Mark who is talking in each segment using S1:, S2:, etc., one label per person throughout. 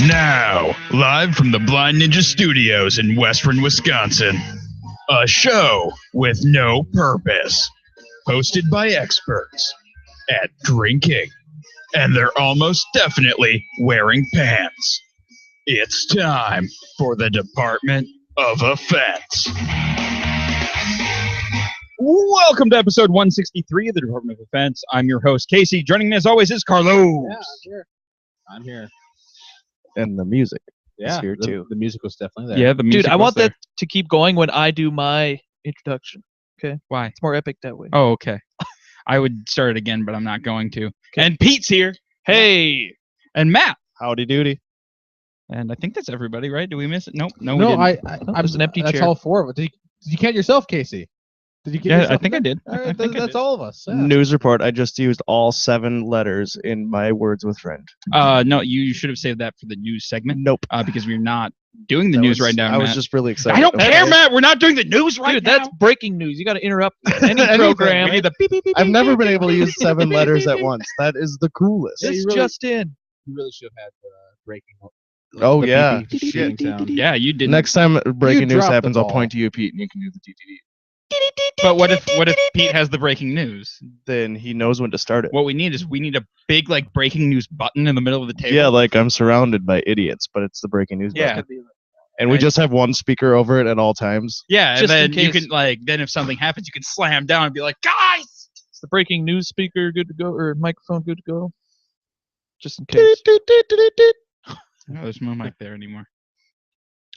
S1: Now, live from the Blind Ninja Studios in Western Wisconsin, a show with no purpose, hosted by experts at drinking, and they're almost definitely wearing pants. It's time for the Department of Offense. Welcome to episode 163 of the Department of Offense. I'm your host, Casey. Joining me as always is Carlos.
S2: Yeah, I'm here.
S3: And the music is
S2: Yeah,
S3: here too.
S2: The music was definitely there.
S1: Yeah, the music.
S4: Dude, I
S1: was
S4: want
S1: there.
S4: that to keep going when I do my introduction. Okay?
S1: Why?
S4: It's more epic that way.
S1: Oh, okay. I would start it again, but I'm not going to. And Pete's here. Hey. And Matt.
S3: Howdy doody.
S1: And I think that's everybody, right? Did we miss it? Nope. No, we
S2: No,
S1: didn't.
S2: I
S4: there's an empty
S2: that's
S4: chair.
S2: all four of it. Did you count yourself, Casey? Did you get
S1: Yeah,
S2: yourself?
S1: I think I did.
S2: All right,
S1: I think I
S2: that's
S1: did.
S2: all of us. Yeah.
S3: News report. I just used all 7 letters in my words with friend.
S1: No, you should have saved that for the news segment.
S3: Nope.
S1: Because we're not doing the
S3: That
S1: news
S3: was-
S1: right now.
S3: I was
S1: Matt.
S3: just really excited.
S1: I don't
S3: about
S1: care,
S3: it.
S1: Matt. We're not doing the news right
S4: Dude,
S1: now.
S4: that's breaking news. You got to interrupt any
S3: Anything.
S4: program.
S1: We need the beep, beep, beep,
S3: I've
S1: beep,
S3: never
S1: beep,
S3: been
S1: beep,
S3: able to
S1: beep.
S3: use 7 letters at once. That is the coolest.
S2: Yeah,
S4: It's
S2: you really-
S4: just in.
S2: You really should have had breaking.
S3: Oh,
S2: the
S3: yeah.
S2: beep, beep, beep,
S3: Shit.
S2: beeping sound.
S1: Yeah, you did.
S3: Next time breaking news
S2: dropped the
S3: happens, I'll
S2: ball.
S3: point to you, Pete, and you can do the TTD.
S1: But what if Pete has the breaking news?
S3: Then he knows when to start it.
S1: What we need is a big like breaking news button in the middle of the table.
S3: Yeah, like I'm surrounded by idiots, but it's the breaking news
S1: Yeah.
S3: button. And we just have one speaker over it at all times.
S1: Yeah, and
S4: Just in
S1: then you
S4: case.
S1: can then if something happens, you can slam down and be like, guys.
S4: Is the breaking news speaker good to go or microphone good to go? Just in case.
S1: No, there's no mic there anymore.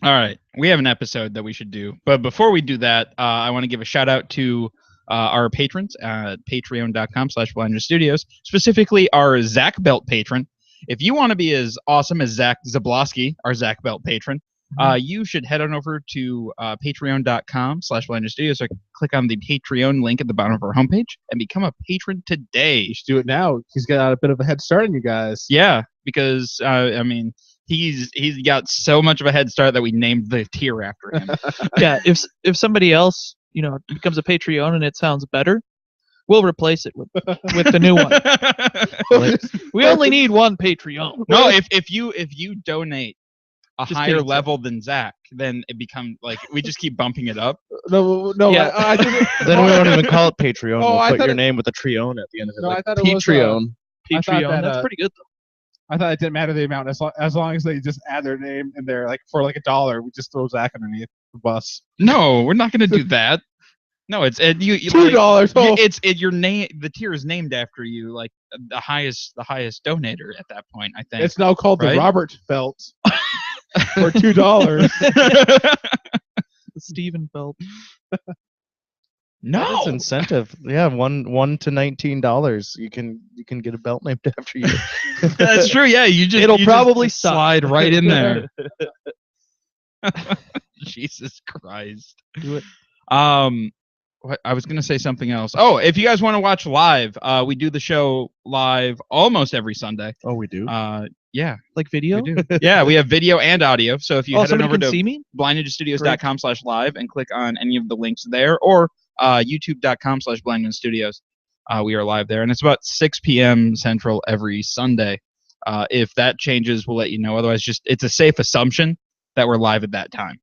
S1: All right, we have an episode that we should do, but before we do that, I want to give a shout out to our patrons at patreon.com/blindstudios, specifically our Zach Belt patron. If you want to be as awesome as Zach Zablosky, our Zach Belt patron, you should head on over to patreon.com/blindstudios or click on the Patreon link at the bottom of our homepage and become a patron today.
S2: You should do it now. He's got a bit of a head start on you guys.
S1: Yeah, because I mean, he's got so much of a head start that we named the tier after him.
S4: Yeah, if somebody else, becomes a Patreon and it sounds better, we'll replace it with the new one. We only need one Patreon.
S1: No, if you donate a
S4: Just
S1: higher
S4: kidding, Zach.
S1: level than Zach, then it becomes like we just keep bumping it up.
S2: No.
S4: Yeah.
S2: I think
S3: Then we don't even call it Patreon.
S2: Oh, I
S3: We'll put
S2: thought
S3: your
S2: it-
S3: name with a Treon at the end of it.
S2: No,
S3: like
S2: I thought it was,
S3: Patreon.
S2: I thought
S4: Patreon,
S2: that,
S4: that's pretty good though.
S2: I thought it didn't matter the amount as long as they just add their name in there, like for like $1, we just throw Zach underneath the bus.
S1: No, we're not gonna do that. No, it's you
S2: $2.
S1: Like,
S2: Oh.
S1: it's your name. The tier is named after you, like the highest donator at that point. I think.
S2: It's now called
S1: Right?
S2: the Robert Belt for $2.
S4: The Steven Belt.
S1: No,
S3: It's incentive. Yeah, one to $19. You can get a belt named after you.
S1: that's true. Yeah,
S4: It'll
S1: you
S4: probably
S1: just
S4: suck.
S1: slide right in there. Jesus Christ.
S4: Do it.
S1: What, I was gonna say something else. Oh, if you guys want to watch live, we do the show live almost every Sunday.
S3: Oh, we do.
S1: Yeah,
S4: Like video?
S1: we do. Yeah, we have video and audio. So if you
S4: Oh,
S1: head on
S4: somebody
S1: over
S4: can
S1: to
S4: see me?
S1: blindninjastudios.com/live and click on any of the links there, or youtube.com/blindninjastudios, we are live there, and it's about 6 p.m. Central every Sunday. If that changes, we'll let you know. Otherwise, it's a safe assumption that we're live at that time.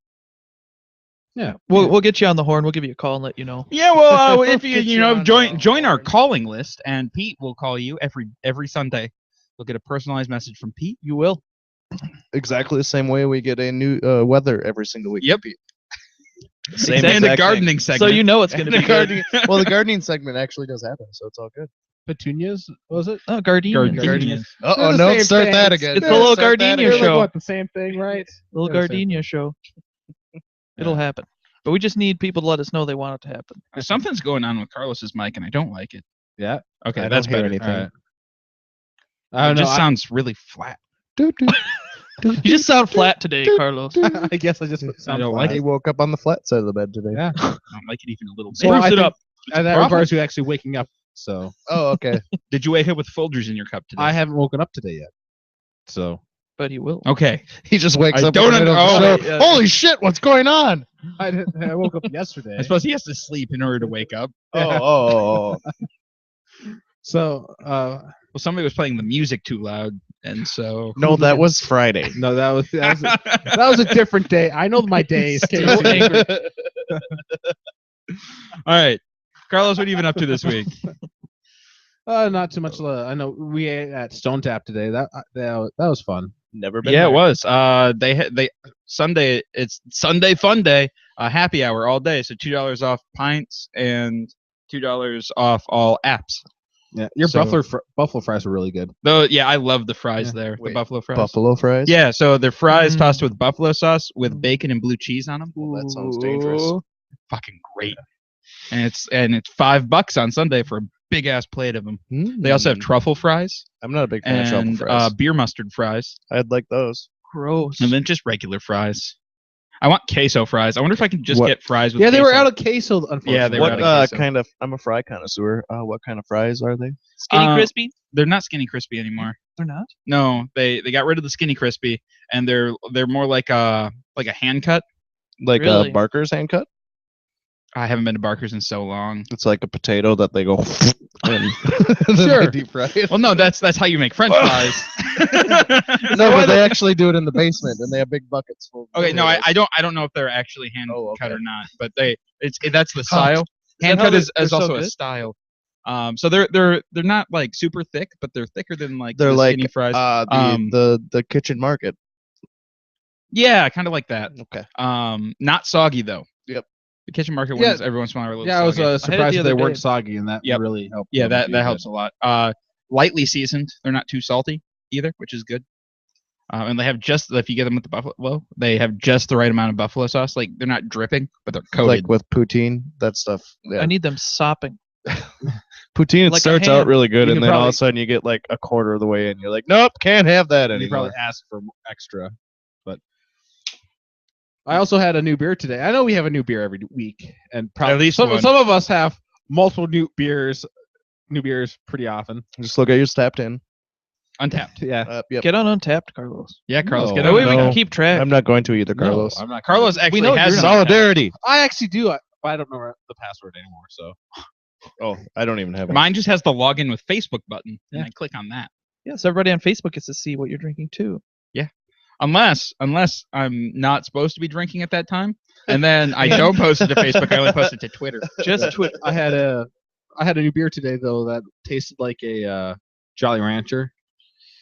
S2: Yeah.
S4: We'll get you on the horn. We'll give you a call and let you know.
S1: Yeah, well, if you
S3: Get you on
S1: join our
S3: board.
S1: calling list, and Pete will call you every Sunday. You'll get a personalized message from Pete.
S4: You will.
S3: Exactly the same way we get a new weather every single week.
S1: Yep.
S3: Same
S1: and the
S3: exact thing.
S1: gardening
S4: So
S1: segment.
S4: you know it's going to
S3: The
S4: be good.
S3: gardening, well, the gardening segment actually does happen, so it's all good.
S2: Petunias, was it?
S4: Oh, Gardenia.
S1: Gardenia.
S3: Oh,
S2: the
S3: no,
S2: same
S3: start
S2: thing.
S3: that
S2: It's-
S3: again.
S4: it's a little
S3: Start that
S4: gardenia
S3: again.
S2: They're
S4: show.
S2: like, what, the same thing, right?
S4: Little
S2: They're the same
S4: Gardenia show. It'll happen. But we just need people to let us know they want it to happen.
S1: Something's going on with Carlos's mic, and I don't like it.
S2: Yeah.
S1: Okay,
S3: I
S1: that's
S3: don't hear
S1: better.
S3: anything.
S2: All right. I
S1: It
S2: don't know.
S1: just sounds really flat.
S3: Doo, doo, doo,
S4: You just sound flat today, Carlos.
S2: I guess I just sound
S1: don't
S2: flat.
S1: like
S3: He woke up on the flat side of the bed today.
S2: Yeah.
S1: I don't like it even a little bit.
S2: Well, I
S4: Spruce it
S2: think-
S4: up.
S2: And that
S1: Problem.
S2: regards to actually waking up. So
S3: Oh, okay.
S1: Did you wake up with Folgers in your cup today?
S2: I haven't woken up today yet. So
S4: But he will.
S1: Okay.
S3: He just wakes
S1: I
S3: up.
S1: don't
S3: in the middle of the
S1: under-
S3: show.
S4: oh, yeah.
S3: Holy shit! What's going on?
S2: I woke up yesterday.
S1: I suppose he has to sleep in order to wake up.
S3: Oh.
S2: So
S1: Well, somebody was playing the music too loud. and so
S3: No, that was Friday.
S2: No, that was a different day. I know my days.
S4: So
S2: Casey.
S4: angry.
S1: All right, Carlos, what have you been up to this week?
S2: Not too much. I know we ate at Stone Tap today. That was fun.
S3: Never been.
S1: Yeah,
S3: there.
S1: it was. They Sunday. It's Sunday Fun Day. Happy hour all day. So $2 off pints and $2 off all apps.
S2: Yeah, your
S1: So-
S2: buffalo fries were really good.
S1: Though, yeah, I love the fries
S2: Yeah.
S1: there.
S3: Wait,
S1: the buffalo fries.
S3: Buffalo fries.
S1: Yeah, so they're fries
S4: Mm.
S1: tossed with buffalo sauce with bacon and blue cheese on them.
S3: Well, that sounds dangerous.
S2: Ooh.
S1: Fucking great. And it's $5 on Sunday for a big ass plate of them. They also have truffle fries
S3: I'm not a big fan of truffle
S1: and
S3: fries.
S1: beer mustard fries,
S3: I'd like those.
S4: Gross.
S1: and then just regular fries. I want queso fries. I wonder if I can just
S3: What-
S1: get fries with
S2: Yeah, they were
S1: queso.
S2: out of queso. Unfortunately.
S1: Yeah, they were
S3: What
S1: out of queso.
S3: kind of? I'm a fry connoisseur. What kind of fries are they?
S4: Skinny
S1: Uh,
S4: crispy?
S1: They're not skinny crispy anymore.
S4: They're not.
S1: No, they got rid of the skinny crispy, and they're more like a hand cut.
S3: Like
S4: Really?
S3: Barker's hand cut.
S1: I haven't been to Barker's in so long.
S3: It's like a potato that they go and
S2: Sure.
S3: they deep fry it.
S1: Well, no, that's how you make French fries.
S3: No, but they actually do it in the basement, and they have big buckets full. of
S1: Okay, no,
S3: potatoes.
S1: I don't know if they're actually hand
S3: Oh,
S1: cut
S3: okay.
S1: or not, but that's the style. Hand
S4: how
S1: cut
S4: they're-
S1: is
S4: they're so
S1: also a
S4: good?
S1: style. So they're not like super thick, but they're thicker than like
S3: They're
S1: the
S3: like
S1: skinny fries.
S3: the kitchen market.
S1: Yeah, kind of like that.
S3: Okay.
S1: Not soggy though.
S3: Yep.
S1: The kitchen market
S2: Yeah.
S1: ones every once in a while are a little
S2: Yeah, I was
S1: soggy.
S2: surprised
S4: the
S2: that they
S4: other
S2: weren't
S4: day.
S2: soggy, and that
S1: Yep.
S2: really helped.
S1: Yeah,
S2: them be
S1: that helps
S2: good.
S1: a lot. Lightly seasoned. They're not too salty either, which is good. And they have just if you get them with the buffalo, they have just the right amount of buffalo sauce. Like they're not dripping, but they're coated.
S3: Like with poutine, that stuff. Yeah.
S4: I need them sopping.
S3: Poutine, it
S4: like a
S3: starts out
S4: ham.
S3: really good,
S2: You
S3: and
S2: can
S3: then all of
S2: probably-
S3: a sudden you get like a quarter of the way, and you're like, nope, can't have that
S2: And you
S3: anymore.
S2: probably asked for extra, but I also had a new beer today. I know we have a new beer every week, and probably
S1: At least
S2: some
S1: one.
S2: of us have multiple new beers pretty often.
S3: Just look at your tapped in.
S1: Untapped.
S2: Yeah.
S3: Yep.
S4: Get on Untapped, Carlos.
S1: Yeah, Carlos,
S2: No.
S1: get
S4: That
S1: on
S4: way we
S1: that.
S4: can keep track.
S3: I'm not going to either, Carlos.
S2: No, I'm not.
S1: Carlos actually
S4: know
S1: has
S4: you're
S1: an
S4: not.
S1: Untapped.
S3: Solidarity.
S2: I actually do. I don't know the password anymore. So
S3: Oh, I don't even have one.
S1: Mine just has the login with Facebook button, and
S2: Yeah.
S1: I click on that.
S4: Yes, everybody on Facebook gets to see what you're drinking too.
S1: Unless I'm not supposed to be drinking at that time, and then I don't post it to Facebook. I only post it to Twitter.
S4: Just Twitter.
S2: I had a new beer today though that tasted like a Jolly Rancher.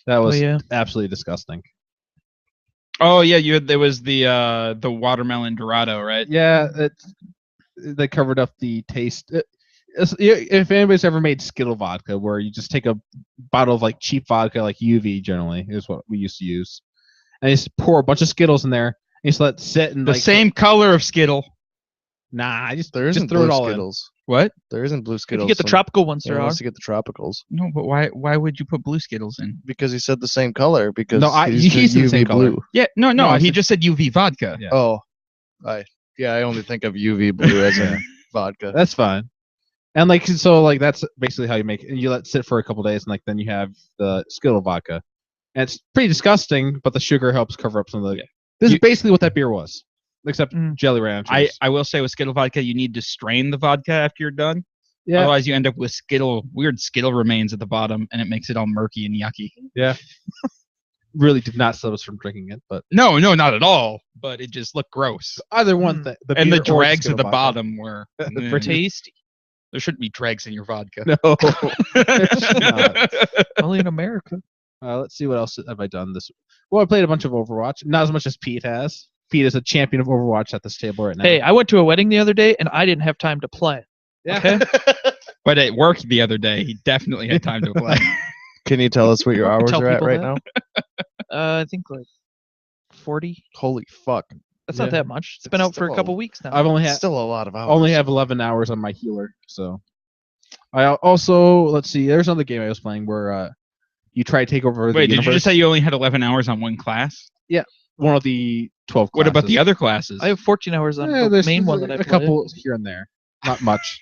S2: That
S4: Oh
S2: was
S4: yeah.
S2: absolutely disgusting.
S1: Oh yeah, there was the watermelon Dorado, right?
S2: Yeah, they covered up the taste. If anybody's ever made Skittle vodka, where you just take a bottle of like cheap vodka, like UV generally is what we used to use, and you just pour a bunch of Skittles in there, and you just let it sit and
S1: The
S2: like
S1: same color of Skittle.
S2: Nah, I just
S3: There isn't
S2: throw it
S3: blue
S2: all in.
S3: Skittles.
S1: What?
S3: There isn't blue
S4: If
S3: Skittles.
S4: you get the
S3: so-
S4: tropical ones,
S3: Yeah,
S4: there are.
S3: wants to get the tropicals
S1: No, but why would you put blue Skittles in?
S3: because he said the same color. Because
S2: No,
S3: he's
S2: he's
S3: the
S2: the same
S3: UV
S2: color.
S3: blue.
S1: Yeah, no,
S2: No, I
S1: he
S2: said-
S1: just said UV vodka.
S2: Yeah.
S3: Oh, I only think of UV blue as in vodka.
S2: That's fine. And like so, like that's basically how you make it. And you let it sit for a couple days, and like then you have the Skittle vodka, and it's pretty disgusting. But the sugar helps cover up some of the. This
S1: You-
S2: is basically what that beer was, except
S4: Mm.
S2: Jelly Ranchers.
S1: I will say with Skittle vodka, you need to strain the vodka after you're done.
S2: yeah.
S1: Otherwise, you end up with weird Skittle remains at the bottom, and it makes it all murky and yucky.
S2: Really did not stop us from drinking it, but
S1: No, not at all. But it just looked gross.
S2: either one
S4: Mm.
S2: thing.
S1: And the
S2: beer or
S1: dregs at
S2: Skittle
S1: the
S2: vodka.
S1: bottom were.
S4: For tasty.
S1: There shouldn't be dregs in your vodka.
S2: No.
S4: Only in America.
S2: Let's see what else have I done this. Well, I played a bunch of Overwatch, not as much as Pete has. Pete is a champion of Overwatch at this table right now.
S4: Hey, I went to a wedding the other day and I didn't have time to play.
S2: yeah.
S4: Okay.
S1: But at work the other day, he definitely had time to play.
S3: Can you tell us what your hours
S4: Tell
S3: are at
S4: people
S3: right
S4: that.
S3: now?
S4: I think like 40.
S3: Holy fuck!
S4: That's
S2: Yeah.
S4: not that much. It's been
S3: It's
S4: out for a
S3: still-
S4: couple weeks now.
S2: I've only had
S3: Still a lot of hours.
S2: only have 11 hours on my healer. So I also let's see. There's another game I was playing where you try to take over.
S1: Wait,
S2: the
S1: did you
S2: universe.
S1: just say you only had 11 hours on one class?
S2: one of the 12?
S1: What about the
S2: classes.
S1: other classes?
S4: I have 14 hours on the
S2: There's
S4: main one that I
S2: a
S4: played.
S2: couple here and there, not much.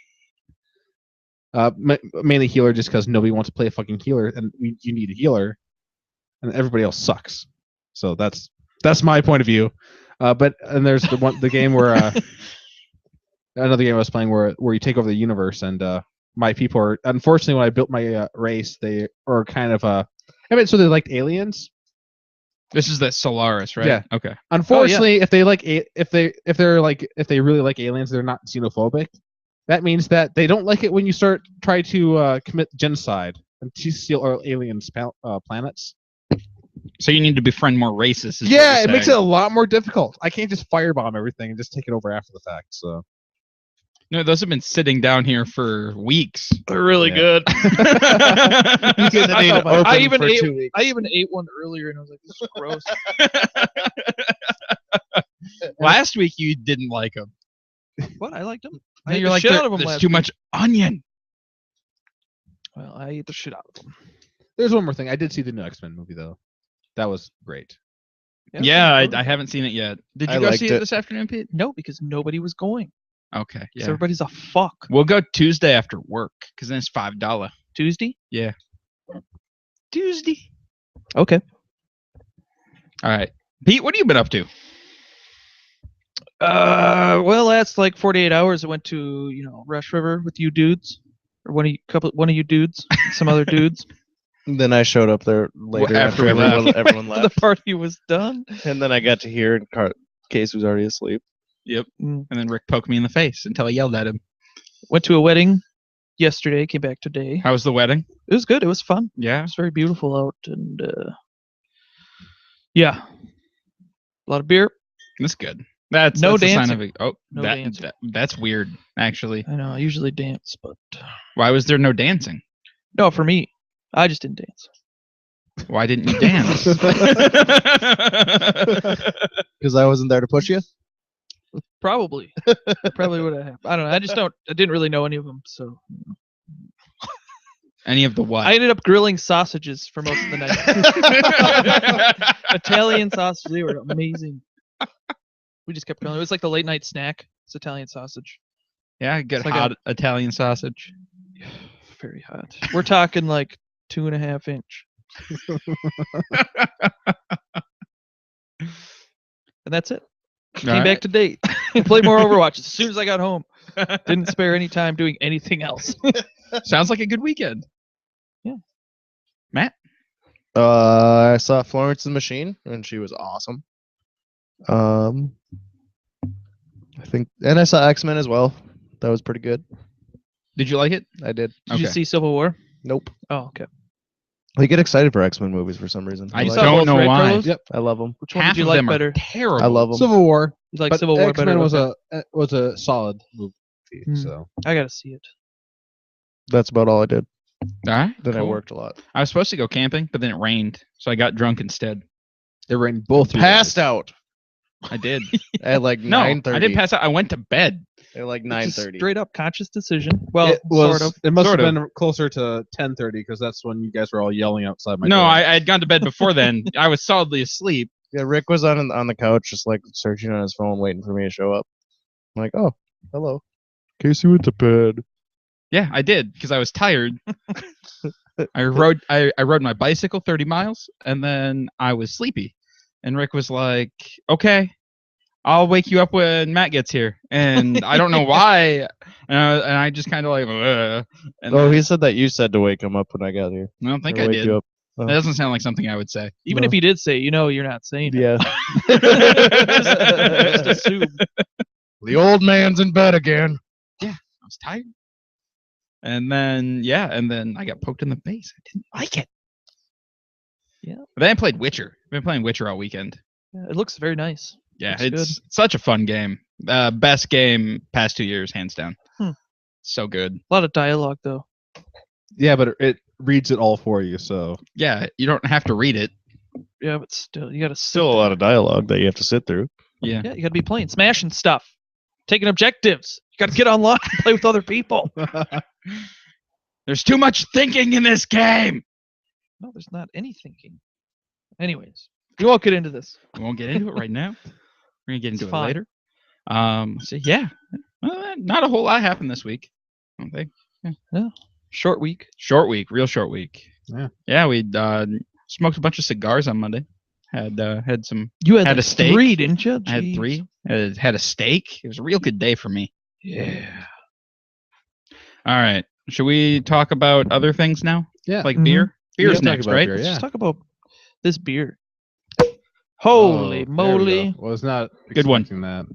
S2: Mainly healer, just because nobody wants to play a fucking healer, and you need a healer, and everybody else sucks. So that's my point of view. But there's the game where another game I was playing where you take over the universe, and my people are unfortunately when I built my race, they are kind of I mean, so they liked aliens.
S1: This is the Solaris, right?
S2: Yeah.
S1: Okay.
S2: Unfortunately, if they really like aliens, they're not xenophobic. That means that they don't like it when you try to commit genocide and to steal our aliens' planets.
S1: So you need to befriend more racists. is what
S2: Yeah,
S1: you're
S2: it makes it
S1: saying.
S2: a lot more difficult. I can't just firebomb everything and just take it over after the fact. So
S1: No, those have been sitting down here for weeks.
S4: They're really
S2: Yeah.
S4: good.
S3: Sitting
S4: I
S3: open
S4: even
S3: for
S4: ate-
S3: 2 weeks.
S4: I even ate one earlier, and I was like, "This is gross."
S1: Last week you didn't like them.
S4: What? I liked them. I
S1: You're
S4: ate the
S1: like,
S4: shit
S1: "There-
S4: out of them
S1: there's
S4: last
S1: too
S4: week."
S1: much onion.
S4: Well, I ate the shit out of them.
S2: there's one more thing. I did see the new X-Men movie though. That was great.
S1: Yeah,
S4: it's
S1: I haven't seen it yet. Did
S3: I
S1: you go
S3: liked
S1: see it
S3: it.
S1: this afternoon, Pete?
S4: No, because nobody was going.
S1: Okay.
S4: Yeah.
S1: Yeah.
S4: Everybody's a fuck.
S1: We'll go Tuesday after work because then it's $5.
S4: Tuesday.
S1: Tuesday.
S4: Okay.
S1: All right, Pete. What have you been up to?
S4: Well, that's like 48 hours. I went to Rush River with you dudes, or one of you dudes, some other dudes.
S3: Then I showed up there later
S1: after
S3: after
S1: we left.
S3: everyone
S4: The
S3: left.
S4: party was done.
S3: And then I got to hear and Case was already asleep.
S1: Yep.
S4: Mm.
S1: And then Rick poked me in the face until I yelled at him.
S4: Went to a wedding yesterday. Came back today.
S1: How was the wedding?
S4: It was good. It was fun.
S1: Yeah.
S4: It was very beautiful out, and yeah, a lot of beer.
S1: That's good. That's
S4: No
S1: that's a sign
S4: dancing.
S1: of
S4: No
S1: that,
S4: dancing.
S1: that's weird. Actually,
S4: I know. I usually dance, but
S1: why was there no dancing?
S4: no, for me, I just didn't dance.
S1: Why didn't you dance?
S3: Because I wasn't there to push you.
S4: Probably would have happened. I don't know. I didn't really know any of them, so
S1: Any of the what?
S4: I ended up grilling sausages for most of the night. Italian sausages, they were amazing. We just kept grilling. It was like the late night snack. It's Italian sausage.
S1: Yeah, good
S4: It's like
S1: hot Italian sausage.
S4: Very hot. We're talking like 2.5 inch. And that's it. Came back to date. Played more Overwatch as soon as I got home. Didn't spare any time doing anything else.
S1: Sounds like a good weekend.
S4: Yeah.
S1: Matt?
S3: I saw Florence and the Machine, and she was awesome. I think, and I saw X-Men as well. That was pretty good.
S1: Did you like it?
S3: I did.
S4: Did you see Civil War?
S3: Nope.
S4: Oh, okay.
S3: I get excited for X-Men movies for some reason.
S1: I
S4: You
S3: like
S4: saw
S1: don't
S4: both,
S1: know
S4: right,
S1: why.
S4: Carlos?
S2: Yep.
S3: I love them.
S4: Which one
S1: Half
S4: did you
S1: of
S4: like
S1: them
S4: better?
S1: are terrible.
S3: I love them.
S2: Civil War.
S4: You like
S2: But
S4: Civil War better?
S2: X-Men was
S4: Okay.
S2: was a solid movie.
S4: Hmm.
S2: So
S4: I gotta see it.
S3: That's about all I did.
S1: All right.
S3: Then I
S1: cool.
S3: worked a lot.
S1: I was supposed to go camping, but then it rained, so I got drunk instead.
S2: they were in both.
S3: Passed out
S1: I did.
S3: at like
S1: No,
S3: 9:30.
S1: I didn't pass out. I went to bed.
S3: At like
S4: Just
S3: 9:30.
S4: Straight up conscious decision. Well,
S2: It was.
S4: sort of.
S2: It must
S1: Sort
S2: have
S1: of.
S2: been closer to 10:30 because that's when you guys were all yelling outside my
S1: No,
S2: door.
S1: I had gone to bed before then. I was solidly asleep.
S3: Yeah, Rick was on the couch, just like searching on his phone, waiting for me to show up. I'm like, oh, hello. Casey went to bed.
S1: Yeah, I did because I was tired. I rode my bicycle 30 miles and then I was sleepy. And Rick was like, "Okay, I'll wake you up when Matt gets here." And I don't know why. And I just kind of like, "Ugh." And
S3: Oh,
S1: then-
S3: he said that you said to wake him up when I got here.
S1: I don't think
S3: Or
S1: I
S3: wake
S1: did.
S3: you up.
S1: That doesn't sound like something I would say.
S4: Even
S3: No.
S4: if he did say, you're not saying it.
S3: Yeah.
S4: Just assume.
S3: The old man's in bed again.
S1: I was tired. And then I got poked in the face. I didn't like it.
S4: Yeah.
S1: But then I played Witcher. I've been playing Witcher all weekend.
S4: Yeah, it looks very nice.
S1: Yeah,
S4: Looks
S1: it's such a fun game. Best game past 2 years, hands down.
S4: Hmm.
S1: So good.
S4: A lot of dialogue though.
S2: Yeah, but it reads it all for you. So
S1: Yeah, you don't have to read it.
S4: Yeah, but still, you gotta
S3: Still a lot of dialogue that you have to sit through.
S1: Yeah.
S4: Yeah, you gotta be playing, smashing stuff, taking objectives. You gotta get online and play with other people.
S1: There's too much thinking in this game.
S4: No, there's not any thinking. Anyways, we won't get into this.
S1: We won't get into it right now. We're gonna get
S4: It's
S1: into
S4: fine.
S1: it later. So yeah, not a whole lot happened this week. I don't think.
S4: Short week.
S1: Short week, real short week.
S2: Yeah.
S1: Yeah, we smoked a bunch of cigars on Monday. Had some.
S4: You had,
S1: Had
S4: like
S1: a steak.
S4: 3, didn't you?
S1: I had 3. Had a steak. It was a real good day for me.
S4: Yeah.
S1: All right. Should we talk about other things now?
S2: yeah,
S1: Like
S4: Mhm.
S1: beer? Beer's
S2: talk
S1: next,
S2: about
S1: right?
S2: beer,
S4: Let's
S2: yeah.
S4: just talk about this beer.
S2: Oh,
S4: Holy
S2: there we
S4: moly!
S2: go. Was not
S1: Good one.
S2: expecting that.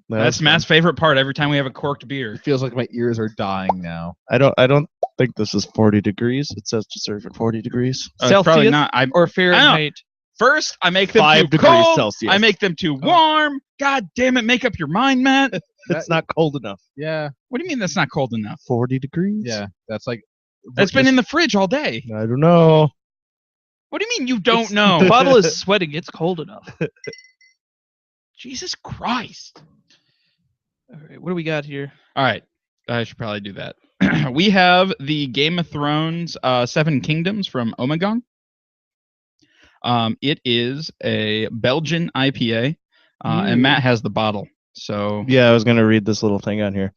S1: That's Matt's favorite part. Every time we have a corked beer.
S2: It feels like my ears are dying now.
S3: I don't think this is 40 degrees. It says to serve at 40 degrees.
S1: It's probably
S4: Celsius
S1: not.
S4: or Fahrenheit?
S1: First, I make them
S3: 5
S1: too
S3: degrees
S1: cold.
S3: Celsius.
S1: I make them too warm. God damn it! Make up your mind, Matt.
S3: It's not cold enough.
S2: Yeah,
S1: What do you mean that's not cold enough?
S3: 40 degrees?
S2: yeah. That's like
S1: That's been in the fridge all day.
S3: I don't know.
S1: What do you mean you don't
S4: The
S1: know?
S4: bottle is sweating. It's cold enough.
S1: Jesus Christ!
S4: All right, what do we got here?
S1: All right, I should probably do that. We have the Game of Thrones Seven Kingdoms from Omegon. It is a Belgian IPA, and Matt has the bottle. So
S3: Yeah, I was going to read this little thing on here.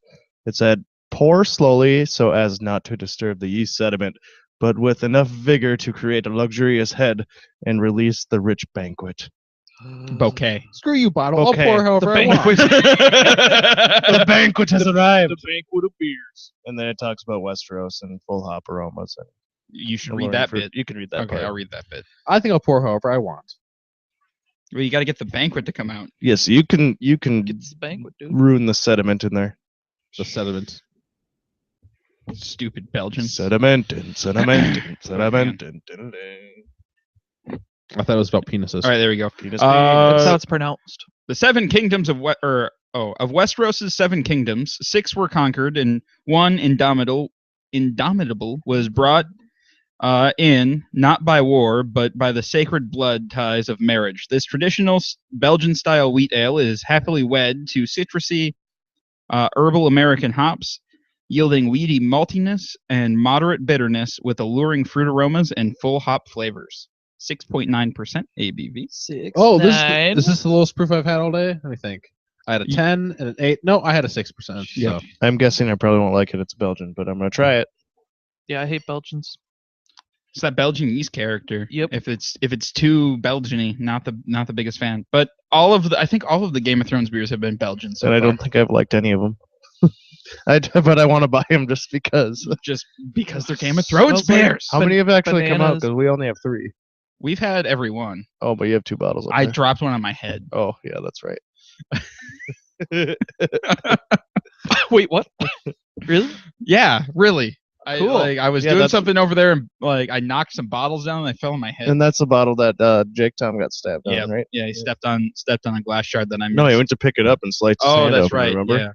S3: It said, pour slowly so as not to disturb the yeast sediment, but with enough vigor to create a luxurious head and release the rich banquet.
S1: bouquet.
S2: screw you, bottle.
S3: Okay.
S2: I'll pour however I
S4: banquet.
S2: want.
S3: The banquet has arrived.
S4: banquet of beers.
S3: And then it talks about Westeros and full hop aromas. And
S1: You should
S3: the
S1: read
S3: Lorna
S1: that
S3: fruit.
S1: bit.
S3: You can read that
S1: Okay,
S3: part.
S1: I'll read that bit.
S2: I think I'll pour however I want.
S1: Well, you got to get the banquet to come out.
S3: Yes, you can
S4: Get this banquet, dude.
S3: ruin the sediment in there.
S2: The sediment.
S1: Stupid Belgians.
S3: Sediment and sediment and sediment and
S2: I thought it was about penises.
S1: All right, there we go.
S3: penis.
S4: That's how
S1: Uh,
S4: it's pronounced.
S1: The Seven Kingdoms of of Westeros' seven kingdoms, 6 were conquered, and one indomitable was brought in not by war but by the sacred blood ties of marriage. This traditional Belgian-style wheat ale is happily wed to citrusy, herbal American hops, yielding weedy maltiness and moderate bitterness with alluring fruit aromas and full hop flavors. 6.9% ABV.
S4: 6.
S2: Oh,
S4: nine.
S2: this is the lowest proof I've had all day. Let me think. I had a 10 and an 8. No, I had a 6%.
S3: Yeah.
S2: So
S3: I'm guessing I probably won't like it. It's Belgian, but I'm gonna try it.
S4: Yeah, I hate Belgians.
S1: It's that Belgian yeast character.
S4: Yep.
S1: If it's too Belgian-y, not the biggest fan. But I think all of the Game of Thrones beers have been Belgian. So
S3: And I
S1: far.
S3: don't think I've liked any of them. But I want to buy them just because.
S1: Just because they're Game of Thrones
S4: Smells like-
S1: beers.
S3: How many have actually come out?
S4: bananas.
S3: Because we only have 3.
S1: We've had every one.
S3: Oh, but you have 2 bottles. Up
S1: I
S3: there.
S1: dropped one on my head.
S3: Oh, yeah, that's right.
S4: Wait, what? Really?
S1: Yeah, really.
S4: Cool.
S1: I was
S3: Yeah,
S1: doing
S3: that's-
S1: something over there and I knocked some bottles down and they fell on my head.
S3: And that's the bottle that Jake Tom got stabbed
S1: Yeah,
S3: on, right?
S1: yeah, he stepped on a glass shard that I missed.
S3: No, he went to pick it up and sliced his
S1: Oh,
S3: hand
S1: that's
S3: open,
S1: right.
S3: remember?
S1: Yeah.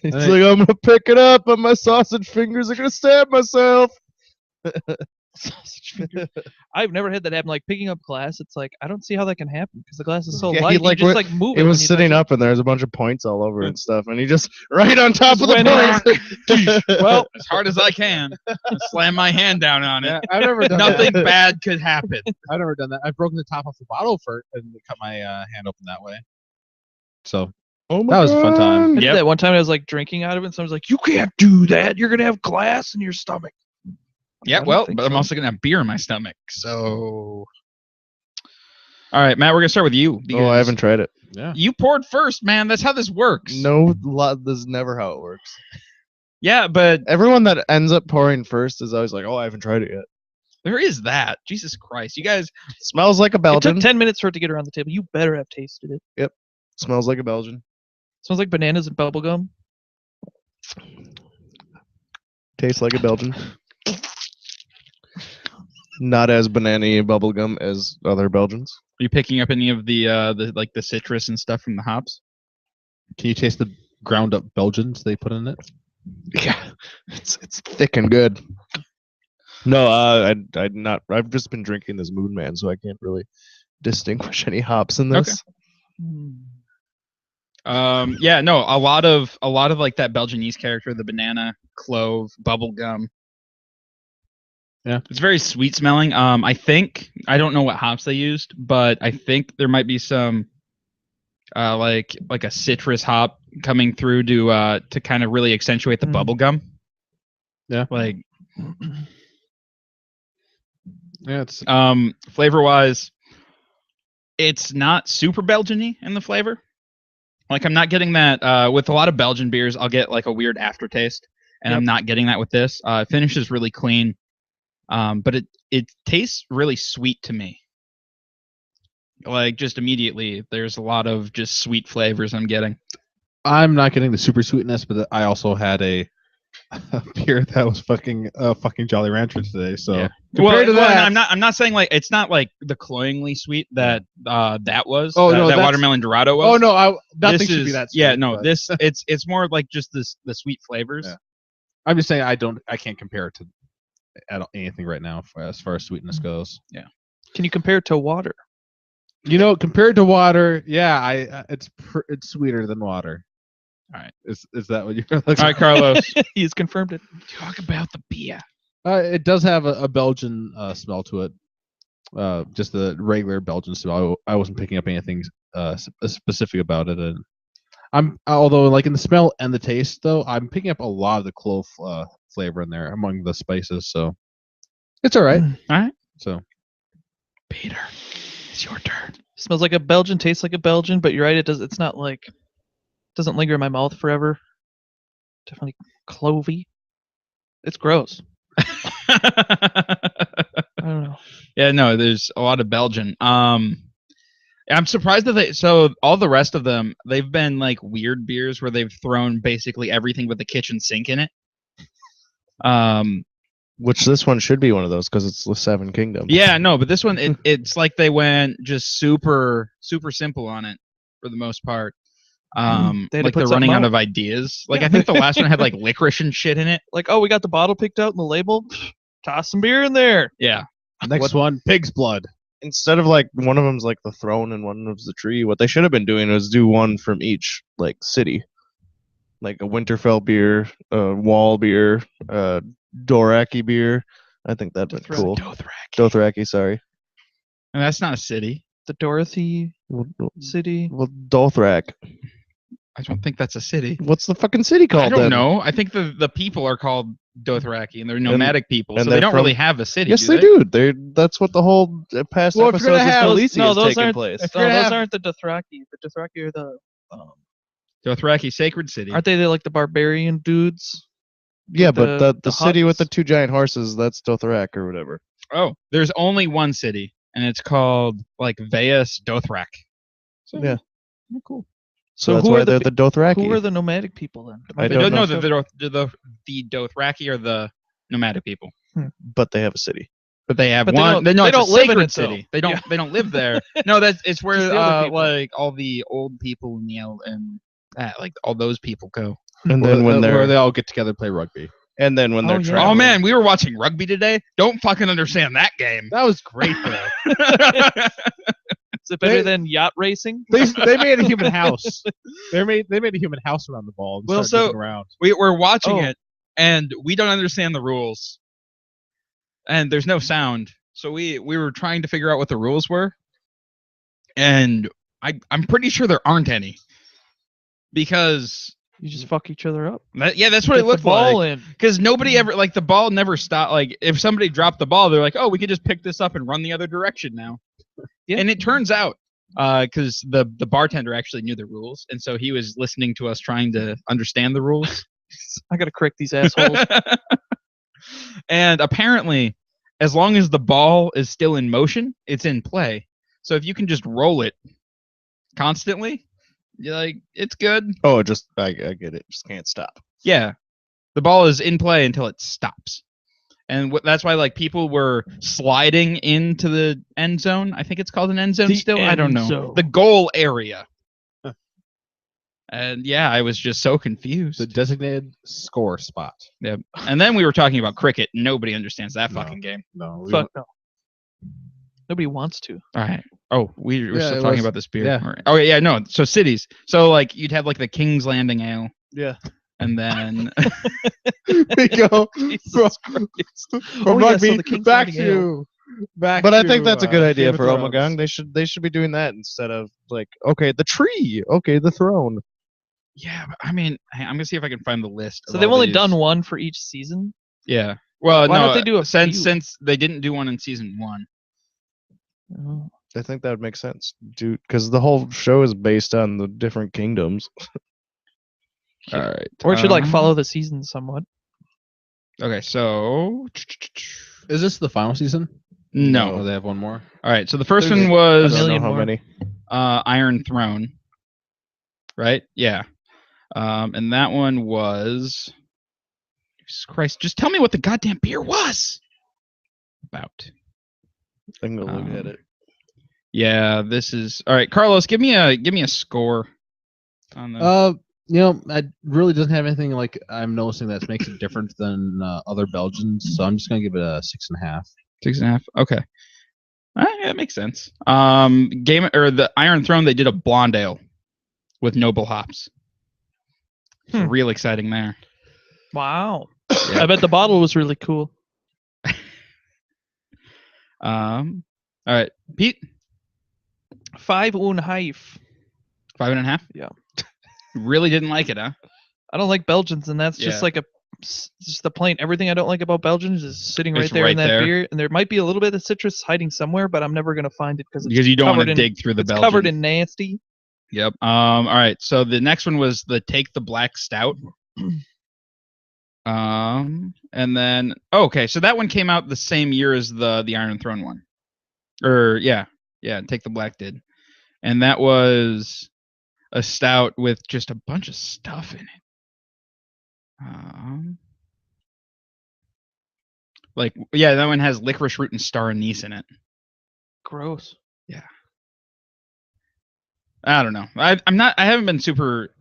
S3: He's like, I'm going to pick it up, but my sausage fingers are going to stab myself.
S4: Sausage finger. I've never had that happen. Like picking up glass, it's like I don't see how that can happen because the glass is so
S3: Yeah, he,
S4: light.
S3: like,
S4: you just
S3: went-
S4: like move
S3: It
S4: it.
S3: was
S4: when you
S3: sitting
S4: touch
S3: up, and there's a bunch of points all over it and stuff, and he just right on top of the
S4: went
S3: points.
S1: Well, as hard as I can, I slam my hand down on it.
S2: yeah, I've never done
S1: Nothing
S2: that.
S1: bad could happen.
S2: I've never done that. I've broken the top off the bottle for and cut my hand open that way. So
S3: Oh
S2: That was a fun time.
S4: I did
S1: Yep.
S4: that one time. I was like drinking out of it, and someone was like, "You can't do that. You're gonna have glass in your stomach."
S1: Yeah,
S4: I don't
S1: well,
S4: think
S1: but I'm
S4: so.
S1: also gonna have beer in my stomach. So, all right, Matt, we're gonna start with you.
S3: Oh, I
S1: because
S3: haven't tried it.
S2: yeah,
S1: You poured first, man. That's how this works.
S3: No, this is never how it works.
S1: Yeah, but
S3: Everyone that ends up pouring first is always like, "Oh, I haven't tried it yet."
S1: there is that. Jesus Christ, you guys.
S3: Smells like a
S4: It
S3: Belgian.
S4: took 10 minutes for it to get around the table. You better have tasted it.
S3: Smells like a Belgian.
S4: Smells like bananas and bubble gum.
S3: Tastes like a Belgian. Not as banana-y bubblegum as other Belgians.
S1: Are you picking up any of the citrus and stuff from the hops?
S2: can you taste the ground up Belgians they put in it?
S3: Yeah, it's thick and good. No, I'd not. I've just been drinking this Moon Man, so I can't really distinguish any hops in this.
S1: Yeah, no, a lot of like that Belgian yeast character, the banana, clove, bubble gum.
S2: Yeah.
S1: It's very sweet smelling. I think I don't know what hops they used, but I think there might be some like a citrus hop coming through to kind of really accentuate the
S4: Mm.
S1: bubble gum.
S2: Yeah.
S1: Like
S2: Yeah, it's
S1: flavor wise, it's not super Belgian-y in the flavor. Like I'm not getting that with a lot of Belgian beers, I'll get like a weird aftertaste. and
S4: Yep.
S1: I'm not getting that with this. It finishes really clean, but it tastes really sweet to me. Like just immediately, there's a lot of just sweet flavors I'm getting.
S2: I'm not getting the super sweetness, but I also had a beer that was fucking Jolly Rancher today. So
S1: Yeah.
S2: compared to
S1: Well,
S2: that,
S1: I'm not saying like it's not like the cloyingly sweet that that was.
S2: Oh, no,
S1: that
S2: that's-
S1: watermelon Dorado was.
S2: oh no, nothing
S1: This
S2: should be
S1: is-
S2: that. Sweet,
S1: yeah, no,
S2: but
S1: this it's more like just the sweet flavors.
S2: Yeah. I'm just saying I can't compare it to anything right now as far as sweetness goes.
S4: Can you compare it to water?
S2: Compared to water, yeah, it's sweeter than water.
S1: All right.
S2: Is that what you're looking?
S1: All right, Carlos,
S4: He's confirmed it.
S1: talk about the beer.
S2: It does have a Belgian smell to it. Just the regular Belgian smell. I wasn't picking up anything specific about it, and although like in the smell and the taste though, I'm picking up a lot of the clove flavor in there among the spices. So it's all right.
S1: All right,
S2: So
S1: Peter, it's your turn.
S4: Smells like a Belgian, tastes like a Belgian, but you're right. It's not like doesn't linger in my mouth forever. Definitely clovey. It's gross. I don't know.
S1: Yeah, no, there's a lot of Belgian. I'm surprised that so all the rest of them, they've been like weird beers where they've thrown basically everything but the kitchen sink in it.
S3: Which this one should be one of those because it's the Seven Kingdoms.
S1: Yeah, no, but this one it's like they went just super simple on it for the most part.
S4: They had to
S1: Like
S4: put
S1: they're running
S4: something
S1: out
S4: out.
S1: of ideas. Like I think the last one had like licorice and shit in it.
S4: Like, oh, we got the bottle picked out and the label. Toss some beer in there.
S1: Yeah.
S2: next one, pig's blood.
S3: Instead of like one of them's like the throne and one of them's the tree, what they should have been doing was do one from each like city, like a Winterfell beer, a Wall beer, a Doraki beer. I think that'd be cool. Dothraki, sorry.
S1: And that's not a city.
S4: The Dorothy
S3: Well,
S4: city.
S3: Dothrak.
S1: I don't think that's a city.
S3: What's the fucking city called?
S1: I don't
S3: then?
S1: know. I think the people are called Dothraki, and they're nomadic people,
S3: and
S1: so they
S3: they're
S1: don't
S3: from-
S1: really have a city.
S3: Yes,
S1: do
S3: they do. That's what the whole past
S2: Well, if you're
S3: episodes
S2: gonna
S3: of
S2: have-
S3: Khaleesi
S4: no,
S3: is
S4: those
S3: taking
S4: aren't-
S3: place.
S2: If
S4: No,
S2: you're gonna
S4: those
S2: have-
S4: aren't the Dothraki. The Dothraki are the.
S1: Dothraki Sacred City.
S4: Aren't they like the barbarian dudes?
S3: Yeah,
S4: the-
S3: but the
S4: the
S3: city with the
S4: huts?
S3: two giant horses, that's Dothrak or whatever.
S1: Oh, there's only one city, and it's called like Veas Dothrak. So,
S3: Yeah.
S1: oh, cool.
S3: So,
S4: So
S3: that's
S4: who
S3: why
S4: are the
S3: they're
S4: pe-
S3: the Dothraki.
S4: Who are the nomadic people then?
S3: I
S1: I
S3: don't
S1: don't know
S3: know.
S1: the Dothraki are the nomadic people,
S3: But they have a city.
S1: but they have
S4: But they
S1: one.
S4: don't-
S1: no,
S4: they
S1: it's
S4: don't
S1: a
S4: live in
S1: sacred
S4: it, though.
S1: city. They don't.
S4: Yeah.
S1: They don't live there. No, it's where
S4: Just the other people.
S1: like all the old people and like all those people go.
S3: And then when
S2: where they
S3: they're
S2: all get together and play rugby.
S3: and then when
S4: Oh,
S3: they're
S4: yeah.
S3: traveling.
S1: Oh man, we were watching rugby today. Don't fucking understand that game.
S2: That was great though.
S4: Is it better
S2: They-
S4: than yacht racing?
S2: they made a human house. They made a human house around the ball. And
S1: Well,
S2: started
S1: so-
S2: moving around.
S1: We're watching
S4: Oh.
S1: it, and we don't understand the rules, and there's no sound. So we were trying to figure out what the rules were, and I'm pretty sure there aren't any, because
S4: You just fuck each other up.
S1: that's what
S4: Get
S1: it looked
S4: the ball
S1: like.
S4: in.
S1: Because nobody ever like the ball never stopped. Like if somebody dropped the ball, they're like, oh, we could just pick this up and run the other direction now.
S4: Yeah.
S1: And it turns out, because the bartender actually knew the rules, and so he was listening to us trying to understand the rules.
S4: I gotta correct these assholes.
S1: And apparently, as long as the ball is still in motion, it's in play. So if you can just roll it constantly, you're like, it's good.
S3: Oh, just I get it. Just can't stop.
S1: Yeah. The ball is in play until it stops. And that's why like people were sliding into the end zone. I think it's called an end zone
S4: The
S1: still. I don't
S4: end
S1: know.
S4: zone.
S1: The goal area. And yeah, I was just so confused.
S2: The designated score spot.
S1: Yep. And then we were talking about cricket. Nobody understands that
S2: No.
S1: fucking game.
S2: No,
S4: Fuck no. Nobody wants to.
S1: All right. Oh, we're
S2: Yeah,
S1: still
S2: it
S1: talking
S2: was-
S1: about this beer.
S2: yeah.
S1: All right. Oh yeah, no. So cities. So like you'd have like the King's Landing Ale,
S3: Yeah.
S1: and then
S2: we go
S4: Jesus
S2: from
S4: Oh, yeah,
S2: rugby
S4: so the King's
S2: back
S4: Landing
S2: to back.
S3: But I
S2: to,
S3: think that's a good idea
S2: Game
S3: for
S2: of Thrones.
S3: Omegang. They should be doing that instead of like, okay, the tree, okay, the throne.
S1: yeah, but I mean, I'm gonna see if I can find the list.
S4: So
S1: of
S4: they've
S1: all
S4: only
S1: these.
S4: done one for each season.
S1: Yeah. Well,
S4: Why
S1: no.
S4: don't they do a few?
S1: since they didn't do one in season 1.
S4: Oh.
S3: I think that would make sense, dude, because the whole show is based on the different kingdoms.
S1: All right.
S4: Or it should like follow the season somewhat.
S1: Okay, so
S2: Is this the final season? Or
S1: no.
S2: they have one more?
S1: All right, so the first
S4: There's
S1: one
S4: a
S1: was
S3: I don't know
S4: million
S3: how
S4: more.
S3: many.
S1: Iron Throne, right? Yeah. And that one was Jesus Christ. Just tell me what the goddamn beer was about.
S3: I can go look at
S1: Um,
S3: it.
S1: Yeah, this is all right. Carlos, give me a score on the.
S2: It really doesn't have anything like I'm noticing that makes it different than other Belgians. So I'm just gonna give it a 6.5.
S1: 6.5. Okay. Yeah, that makes sense. Game or the Iron Throne, they did a blonde ale with noble hops. So real exciting there.
S4: Wow.
S1: Yeah.
S4: I bet the bottle was really cool.
S1: All right, Pete,
S4: 5.5.
S1: 5.5.
S4: Yeah.
S1: Really didn't like it, huh?
S4: I don't like Belgians, and that's
S1: Yeah.
S4: just like just the plain. Everything I don't like about Belgians is sitting right
S1: It's
S4: there in
S1: right
S4: that
S1: there.
S4: beer, and there might be a little bit of citrus hiding somewhere, but I'm never gonna find it because
S1: Because you don't want
S4: covered
S1: to
S4: in-
S1: dig through the
S4: it's
S1: Belgian.
S4: covered in nasty.
S1: Yep. All right. So the next one was the Take the Black Stout. And then okay, so that one came out the same year as the Iron Throne one. Or yeah, Take the Black did. And that was a stout with just a bunch of stuff in it. That one has licorice root and star anise in it.
S4: Gross.
S1: I don't know. I haven't been super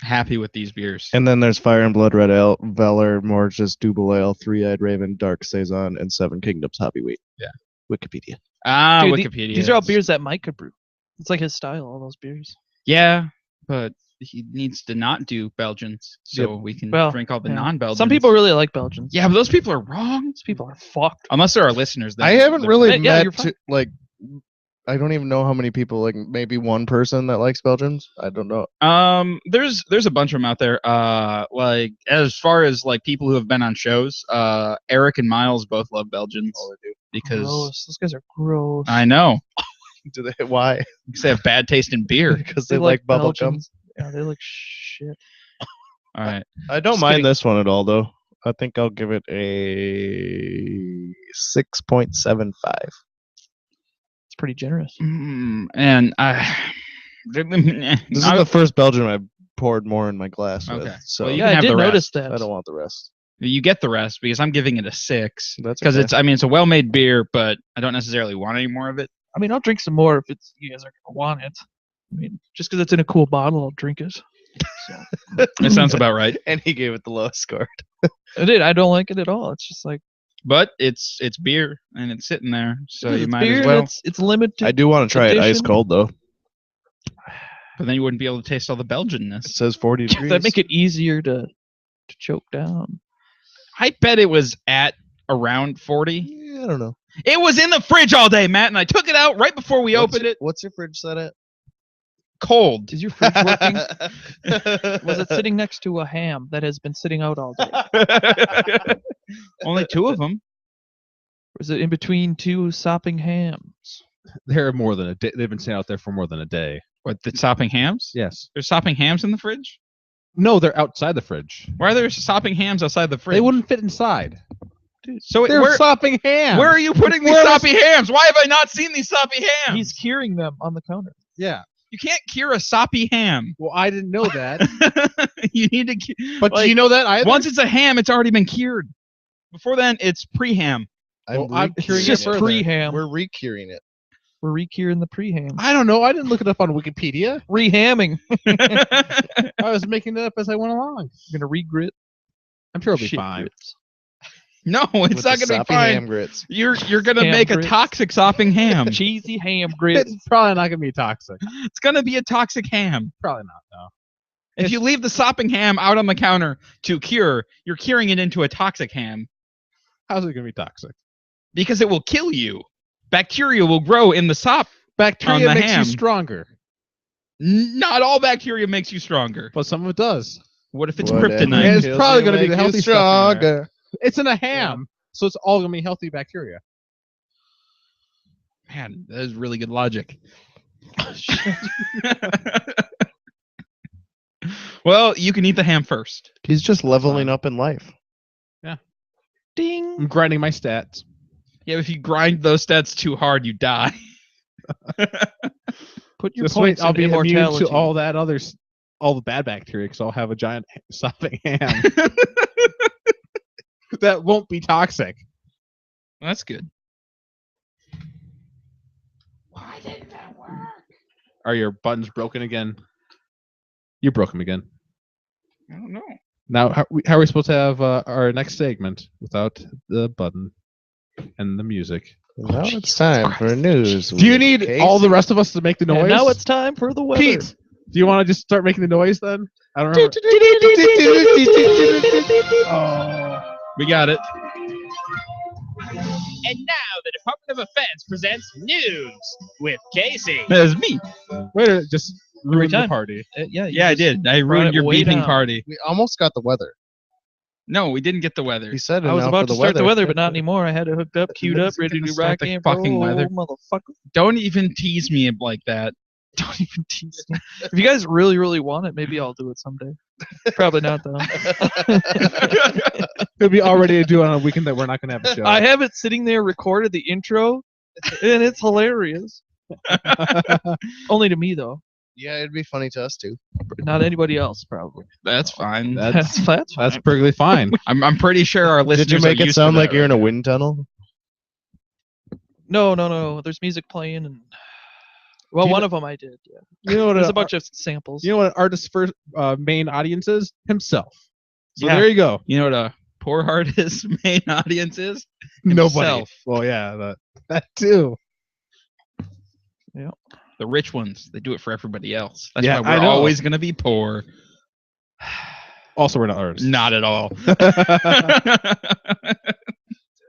S1: happy with these beers.
S3: And then there's Fire and Blood Red Ale, Valor, Morges, Double Ale, Three-Eyed Raven, Dark Saison, and Seven Kingdoms Hoppy Wheat.
S1: Yeah.
S3: Wikipedia.
S4: Dude,
S1: Wikipedia.
S4: These are all beers that Mike could brew. It's like his style, all those beers.
S1: Yeah, but he needs to not do Belgians so we can drink all the
S4: yeah.
S1: non-Belgians.
S4: Some people really like Belgians.
S1: Yeah, but those people are wrong.
S4: Those people are fucked.
S1: Unless they're our listeners. Then
S3: I haven't
S1: they're
S3: really
S1: fine.
S4: Yeah, you're
S3: met
S4: fine.
S3: I don't even know how many people, like maybe one person that likes Belgians. I don't know.
S1: There's a bunch of them out there. Like as far as like people who have been on shows, Eric and Miles both love Belgians.
S3: Oh, they do.
S1: Because
S4: Gross. Those guys are gross.
S1: I know.
S3: Do they? Why?
S1: Because they have bad taste in beer.
S3: Because they like bubble gum.
S4: Belgians. Yeah, they like shit.
S1: All right.
S3: I don't
S4: Just
S3: mind
S4: kidding.
S3: this one at all, though. I think I'll give it a 6.75.
S4: It's pretty generous.
S1: And
S3: This is the first Belgian I've poured more in my glass with.
S1: Okay.
S3: So
S1: Well, you
S4: Yeah,
S1: can
S4: I
S1: have
S4: did
S1: the
S4: notice
S1: rest.
S4: that.
S3: I don't want the rest.
S1: You get the rest because I'm giving it a 6
S3: That's
S1: because
S3: okay.
S1: it's a well-made beer, but I don't necessarily want any more of it.
S4: I mean, I'll drink some more if you guys are gonna want it. I mean, just because it's in a cool bottle, I'll drink it. So.
S1: It sounds about right.
S3: And he gave it the lowest score.
S4: I did. I don't like it at all. It's just like
S1: But it's beer and it's sitting there, so you
S4: it's
S1: might
S4: beer
S1: as
S4: and
S1: well.
S4: It's limited.
S3: I do want to try it ice
S4: Edition.
S3: cold, though.
S1: But then you wouldn't be able to taste all the
S3: It
S1: Belgianness.
S3: says 40 degrees.
S4: that make it easier to choke down.
S1: I bet it was at around 40.
S3: Yeah, I don't know.
S1: It was in the fridge all day, Matt, and I took it out right before we opened it.
S3: What's your fridge set at?
S1: Cold.
S4: Is your fridge working? Was it sitting next to a ham that has been sitting out all day?
S1: Only 2 of them.
S4: Or is it in between 2 sopping hams?
S2: They're more than a day. They've been sitting out there for more than a day.
S1: What, the sopping hams?
S2: Yes.
S1: There's sopping hams in the fridge?
S2: No, they're outside the fridge.
S1: Why are there sopping hams outside the fridge?
S2: They wouldn't fit inside.
S1: So
S2: They're
S1: where,
S2: sopping hams.
S1: where are you putting these
S2: Where was-
S1: soppy hams? Why have I not seen these soppy hams?
S4: He's curing them on the counter.
S2: Yeah.
S1: You can't cure a soppy ham.
S2: Well, I didn't know that.
S1: You need to.
S2: But
S1: like,
S2: do you know that either?
S1: once it's a ham, it's already been cured. Before then, it's pre-ham.
S2: I'm
S4: It's
S2: curing it
S4: just
S2: further.
S4: pre-ham.
S3: We're re-curing it.
S4: We're re-curing the pre-ham.
S2: I don't know. I didn't look it up on Wikipedia.
S4: Re-hamming.
S2: I was making it up as I went along.
S4: We're gonna re-grit.
S2: I'm sure it'll be
S4: shit
S2: fine.
S4: grits.
S1: No, it's
S3: With
S1: not
S3: the
S1: gonna be
S3: soppy
S1: fine.
S3: ham grits.
S1: You're gonna
S4: Ham
S1: make
S4: grits.
S1: a toxic sopping ham.
S4: Cheesy ham grits.
S2: It's probably not gonna be toxic.
S1: It's gonna be a toxic ham.
S2: Probably not. No.
S1: If you leave the sopping ham out on the counter to cure, you're curing it into a toxic ham
S2: How's it gonna be toxic?
S1: because it will kill you. Bacteria will grow in the sop.
S2: Bacteria
S1: the
S2: makes
S1: ham.
S2: you stronger,
S1: Not all bacteria makes you stronger.
S2: but some of it does.
S1: What if it's
S3: Whatever
S1: kryptonite?
S2: It's
S3: kills
S2: probably
S3: you
S2: gonna be
S3: make
S2: the
S3: you
S2: healthy stuff in there.
S3: stronger.
S2: It's in a ham, so it's all gonna be healthy bacteria.
S1: Man, that is really good logic. Well, you can eat the ham first.
S3: He's just leveling up in life.
S4: Ding.
S2: I'm grinding my stats.
S1: Yeah, if you grind those stats too hard, you die.
S4: Put your
S2: Just wait,
S4: points
S2: I'll
S4: in
S2: be immune
S4: immortality.
S2: to all that all the bad bacteria, because I'll have a giant sopping ham. That won't be toxic.
S1: That's good.
S2: Why didn't that work? Are your buttons broken again? You broke them again.
S1: I don't know.
S2: Now, how are we supposed to have our next segment without the button and the music?
S3: Now it's time for news.
S2: Do you
S3: with
S2: need
S3: Casey.
S2: all the rest of us to make the noise?
S4: And now it's time for the weather.
S2: Pete. Do you want to just start making the noise then? I don't remember. Oh.
S1: We got it. And now the Department of Defense presents news with Casey. That's me.
S2: Wait a minute, just ruined the
S4: time.
S2: party.
S4: Yeah,
S1: Yeah, I did. I
S4: brought
S1: ruined
S4: it
S1: your
S4: way
S1: beeping
S4: down.
S1: party.
S3: We almost got the weather.
S1: No, we didn't get the weather.
S3: He said it
S4: I was
S3: now
S4: about
S3: for
S4: to
S3: the
S4: start the
S3: weather.
S4: weather, but not anymore. I had it hooked up, queued up, ready to do
S1: Start
S4: rock
S1: the
S4: and
S1: fucking
S4: roll,
S1: weather.
S4: motherfucker.
S1: Don't even tease me like that.
S4: Don't even tease me. If you guys really, really want it, maybe I'll do it someday. Probably not though.
S2: It'll be all ready to do on a weekend that we're not going to have a show.
S4: I have it sitting there recorded, the intro, and it's hilarious. Only to me though,
S3: Yeah, it'd be funny to us too.
S4: not anybody else probably.
S1: That's fine.
S2: That's
S4: That's
S2: perfectly fine.
S1: I'm pretty sure our listeners
S3: Did you make
S1: are
S3: it
S1: used
S3: sound
S1: to
S3: like
S1: that,
S3: you're in a
S1: right?
S3: wind tunnel?
S4: No. There's music playing, and well,
S2: Do you
S4: one
S2: know-
S4: of them I did. Yeah,
S2: You know what?
S4: there's a bunch of samples.
S2: You know what an artist's first main audience is? Himself. So
S1: Yeah.
S2: there you go.
S1: You know what a poor artist's main audience is?
S2: Nobody.
S1: Himself.
S2: Well, yeah, that too.
S1: The rich ones. They do it for everybody else. That's
S2: Yeah,
S1: why
S2: I
S1: we're
S2: know.
S1: always going to be poor.
S2: Also, we're not artists.
S1: Not at all.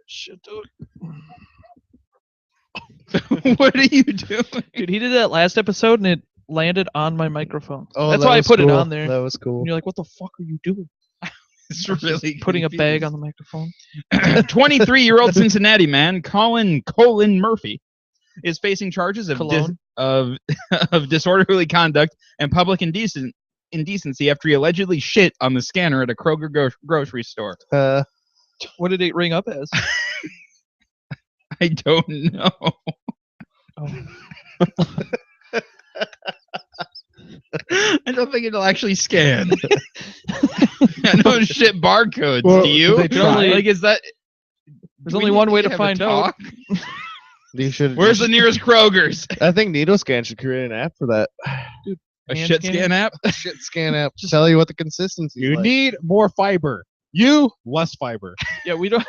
S4: Shit, dude.
S1: What are you doing?
S4: Dude, he did that last episode, and it landed on my microphone.
S3: Oh,
S4: That's
S3: that
S4: why I
S3: was
S4: put it
S3: cool.
S4: on there.
S3: That was cool.
S4: And you're like, what the fuck are you doing?
S1: It's
S4: Just
S1: really
S4: putting a bag on
S1: confused.
S4: the microphone.
S1: 23-year-old Cincinnati man Colin Murphy is facing charges of
S4: Cologne?
S1: of disorderly conduct and public indecency after he allegedly shit on the scanner at a Kroger grocery store.
S4: What did it ring up as?
S1: I don't know.
S4: Oh.
S1: I don't think it'll actually scan. I know shit barcodes.
S2: Well,
S1: Do you?
S2: they try.
S1: Like, is that?
S4: There's
S1: do we
S4: only
S1: need
S4: one way to
S1: have a
S4: find out.
S1: talk?
S3: You should.
S1: Where's the nearest Kroger's?
S3: I think Needlescan should create an app for that.
S1: A
S4: Hand
S1: shit
S4: scan?
S1: scan app?
S3: A shit scan app. Just tell you what the consistency
S2: You
S3: is like.
S2: need more fiber. You less fiber.
S4: Yeah, we don't.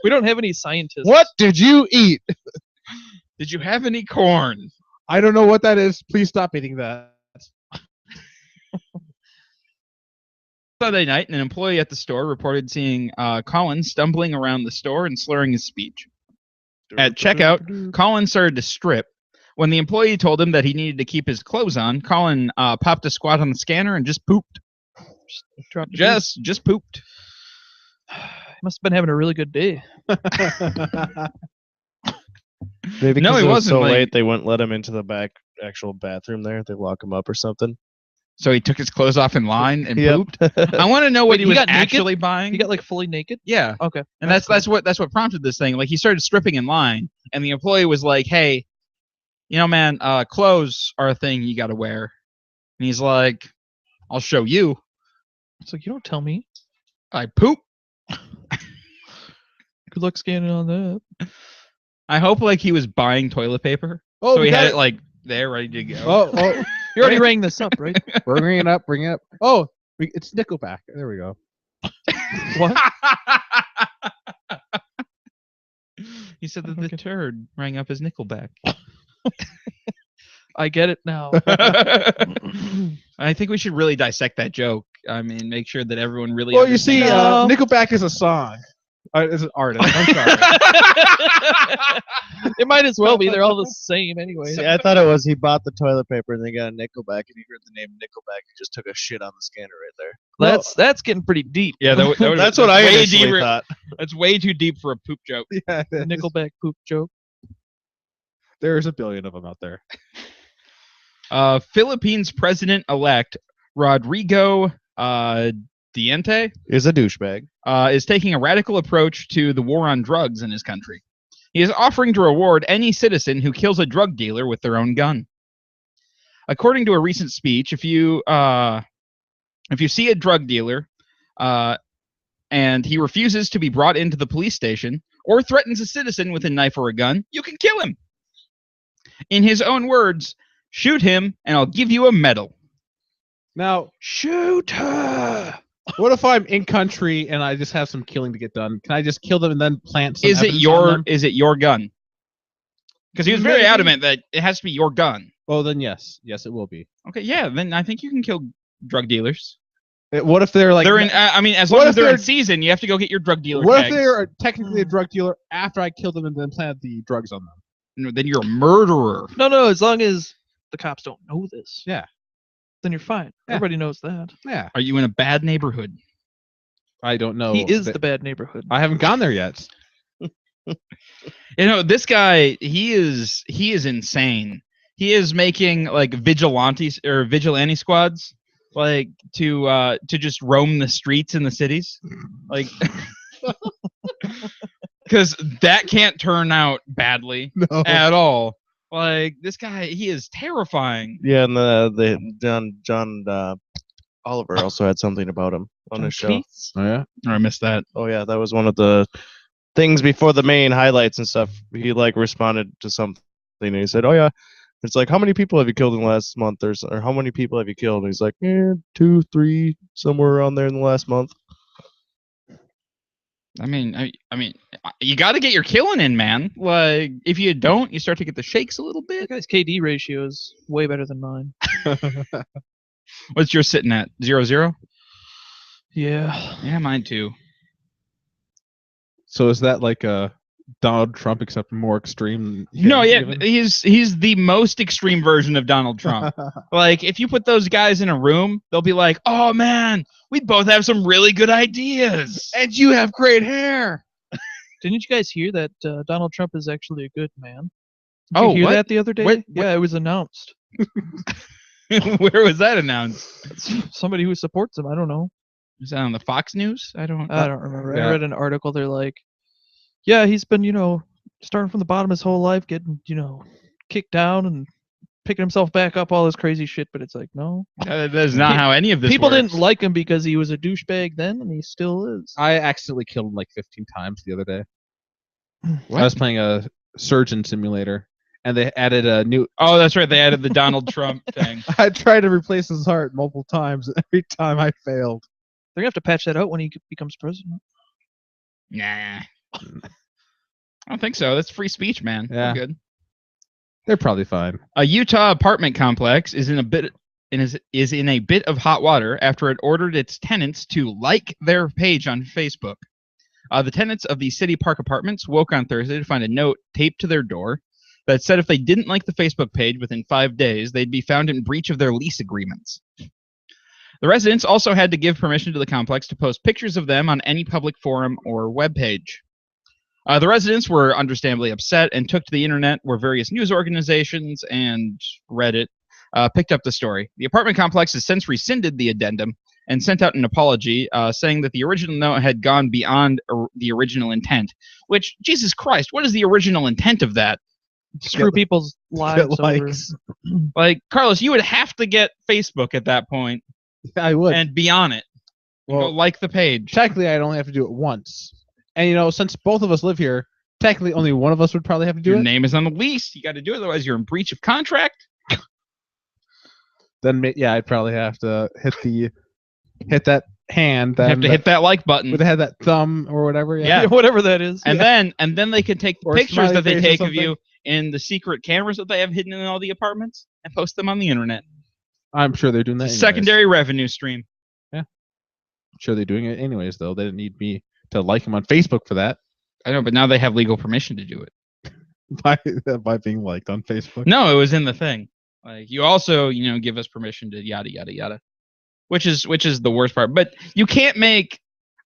S4: We don't have any scientists.
S3: What did you eat?
S1: Did you have any corn?
S2: I don't know what that is. Please stop eating that.
S1: Sunday night, an employee at the store reported seeing Colin stumbling around the store and slurring his speech. At checkout, Colin started to strip. When the employee told him that he needed to keep his clothes on, Colin popped a squat on the scanner and just pooped.
S4: Dropped it.
S1: Just pooped.
S4: Must have been having a really good day.
S3: Maybe
S1: No,
S3: 'cause
S1: he
S3: it was
S1: wasn't,
S3: so
S1: like-
S3: late they wouldn't let him into the back actual bathroom there. They lock him up or something.
S1: So he took his clothes off in line and
S3: Yep.
S1: pooped. I want to know what
S4: Wait,
S1: he
S4: he
S1: was
S4: got naked?
S1: actually buying.
S4: You got like fully naked.
S1: Yeah.
S4: Okay.
S1: And that's what prompted this thing. Like, he started stripping in line, and the employee was like, "Hey, you know, man, clothes are a thing you got to wear." And he's like, "I'll show you.
S4: It's like you don't tell me.
S1: I poop."
S4: Good luck scanning on that.
S1: I hope like he was buying toilet paper,
S2: Oh,
S1: so
S2: we
S1: he
S2: got
S1: had
S2: it.
S1: it like there ready to go.
S2: Oh,
S4: You already rang this up, right?
S2: we're bringing it up. Bring it up. Oh, it's Nickelback. There we go.
S4: What?
S1: He said that the
S4: Okay.
S1: turd rang up his Nickelback.
S4: I get it now.
S1: I think we should really dissect that joke. I mean, make sure that everyone really.
S2: Well, you see,
S1: understands.
S2: Nickelback is a song. Is an artist. I'm sorry.
S4: It might as well be. They're all the same anyway.
S3: See, I thought it was he bought the toilet paper and then got a Nickelback and he heard the name Nickelback and just took a shit on the scanner right there.
S4: That's getting pretty deep.
S1: Yeah,
S3: That's what I
S1: way
S3: initially
S1: deeper.
S3: thought.
S1: That's way too deep for a poop joke.
S2: Yeah,
S4: The Nickelback poop joke.
S2: there's a billion of them out there.
S1: Philippines president-elect Rodrigo Presidente,
S3: Is a douchebag.
S1: is taking a radical approach to the war on drugs in his country. He is offering to reward any citizen who kills a drug dealer with their own gun. According to a recent speech, if you see a drug dealer and he refuses to be brought into the police station or threatens a citizen with a knife or a gun, you can kill him. In his own words, shoot him and I'll give you a medal.
S2: Now,
S3: Shoot her.
S2: what if I'm in country and I just have some killing to get done? Can I just kill them and then plant some
S1: Is it
S2: evidence on them?
S1: your gun? Because he was very
S2: Maybe.
S1: adamant that it has to be your gun.
S2: Oh, then yes. Yes, it will be.
S1: Okay, yeah, then I think you can kill drug dealers.
S2: What if they're like...
S1: They're in. I mean, as
S2: what
S1: long
S2: if
S1: as they're in
S2: they're-
S1: season, you have to go get your drug dealer
S2: What if
S1: tags.
S2: they're technically a drug dealer after I killed them and then planted the drugs on them?
S1: No, then you're a murderer.
S4: No, as long as the cops don't know this.
S2: Yeah.
S4: Then you're fine.
S2: Yeah.
S4: Everybody knows that.
S2: Yeah.
S1: Are you in a bad neighborhood?
S2: I don't know.
S4: He is
S2: Th-
S4: the bad neighborhood.
S2: I haven't gone there yet.
S1: You know, this guy, he is insane. He is making like vigilante squads, like to just roam the streets in the cities, like because that can't turn out badly
S2: No.
S1: at all. Like this guy, he is terrifying.
S3: Yeah, and the John Oliver also had something about him on his show.
S4: Keats?
S2: Oh, yeah?
S1: Oh, I missed that.
S3: Oh yeah, that was one of the things before the main highlights and stuff. He like responded to something and he said, "Oh yeah, it's like how many people have you killed in the last month, or how many people have you killed?" And he's like, 2, 3, somewhere around there in the last month.
S1: I mean, you got to get your killing in, man. Like if you don't, you start to get the shakes a little
S4: That
S1: bit.
S4: guy's KD ratio is way better than mine.
S1: What's yours sitting at? 0-0?
S4: Yeah.
S1: Yeah, mine too.
S2: So is that like a Donald Trump except more extreme?
S1: No, yeah,
S2: given?
S1: he's the most extreme version of Donald Trump. Like, if you put those guys in a room, they'll be like, "Oh man, we both have some really good ideas."
S2: And you have great hair.
S4: Didn't you guys hear that Donald Trump is actually a good man? Did
S1: Oh,
S4: you hear
S1: what?
S4: that the other day?
S2: Wait,
S4: yeah, it was announced.
S1: Where was that announced?
S4: Somebody who supports him. I don't know.
S1: Was that on the Fox News? I don't
S4: remember.
S2: Yeah.
S4: I read an article. They're like, yeah, he's been, starting from the bottom his whole life, getting, kicked down and picking himself back up, all this crazy shit. But it's like, no.
S1: That is not how any of this
S4: People
S1: works.
S4: didn't like him because he was a douchebag then, and he still is.
S2: I accidentally killed him like 15 times the other day.
S1: What?
S2: I was playing a surgeon simulator, and they added a new.
S1: Oh, that's right. They added the Donald Trump thing.
S2: I tried to replace his heart multiple times. And every time I failed.
S4: They're going to have to patch that out when he becomes president.
S1: Nah. I don't think so. That's free speech, man. We're
S2: Yeah.
S1: good.
S2: They're probably fine.
S1: A Utah apartment complex is in a bit of hot water after it ordered its tenants to like their page on Facebook. The tenants of the City Park Apartments woke on Thursday to find a note taped to their door that said if they didn't like the Facebook page within 5 days, they'd be found in breach of their lease agreements. The residents also had to give permission to the complex to post pictures of them on any public forum or webpage. The residents were understandably upset and took to the internet, where various news organizations and Reddit picked up the story. The apartment complex has since rescinded the addendum and sent out an apology, saying that the original note had gone beyond the original intent. Which, Jesus Christ, what is the original intent of that?
S4: Screw people's lives over.
S2: likes.
S1: Like, Carlos, you would have to get Facebook at that point
S2: I would.
S1: and be on it. Go
S2: Well,
S1: like the page.
S2: technically, I'd only have to do it once. And since both of us live here, technically only one of us would probably have to do
S1: Your
S2: it.
S1: name is on the lease. You got to do it, otherwise you're in breach of contract.
S2: Then yeah, I'd probably have to hit that hand.
S1: You have to hit that like button.
S2: Would have had that thumb or whatever.
S1: Yeah.
S4: Whatever that is.
S1: And then they can take the
S2: Or
S1: pictures
S2: smiley
S1: that they
S2: face or
S1: take of
S2: something.
S1: you in the secret cameras that they have hidden in all the apartments and post them on the internet.
S2: I'm sure they're doing that.
S1: It's a
S2: anyways.
S1: secondary revenue stream.
S2: I'm sure they're doing it anyways, though. They didn't need me to like them on Facebook for that
S1: I know, but now they have legal permission to do it.
S2: by being liked on Facebook.
S1: No, it was in the thing. Like you also, give us permission to yada yada yada, which is the worst part. But you can't make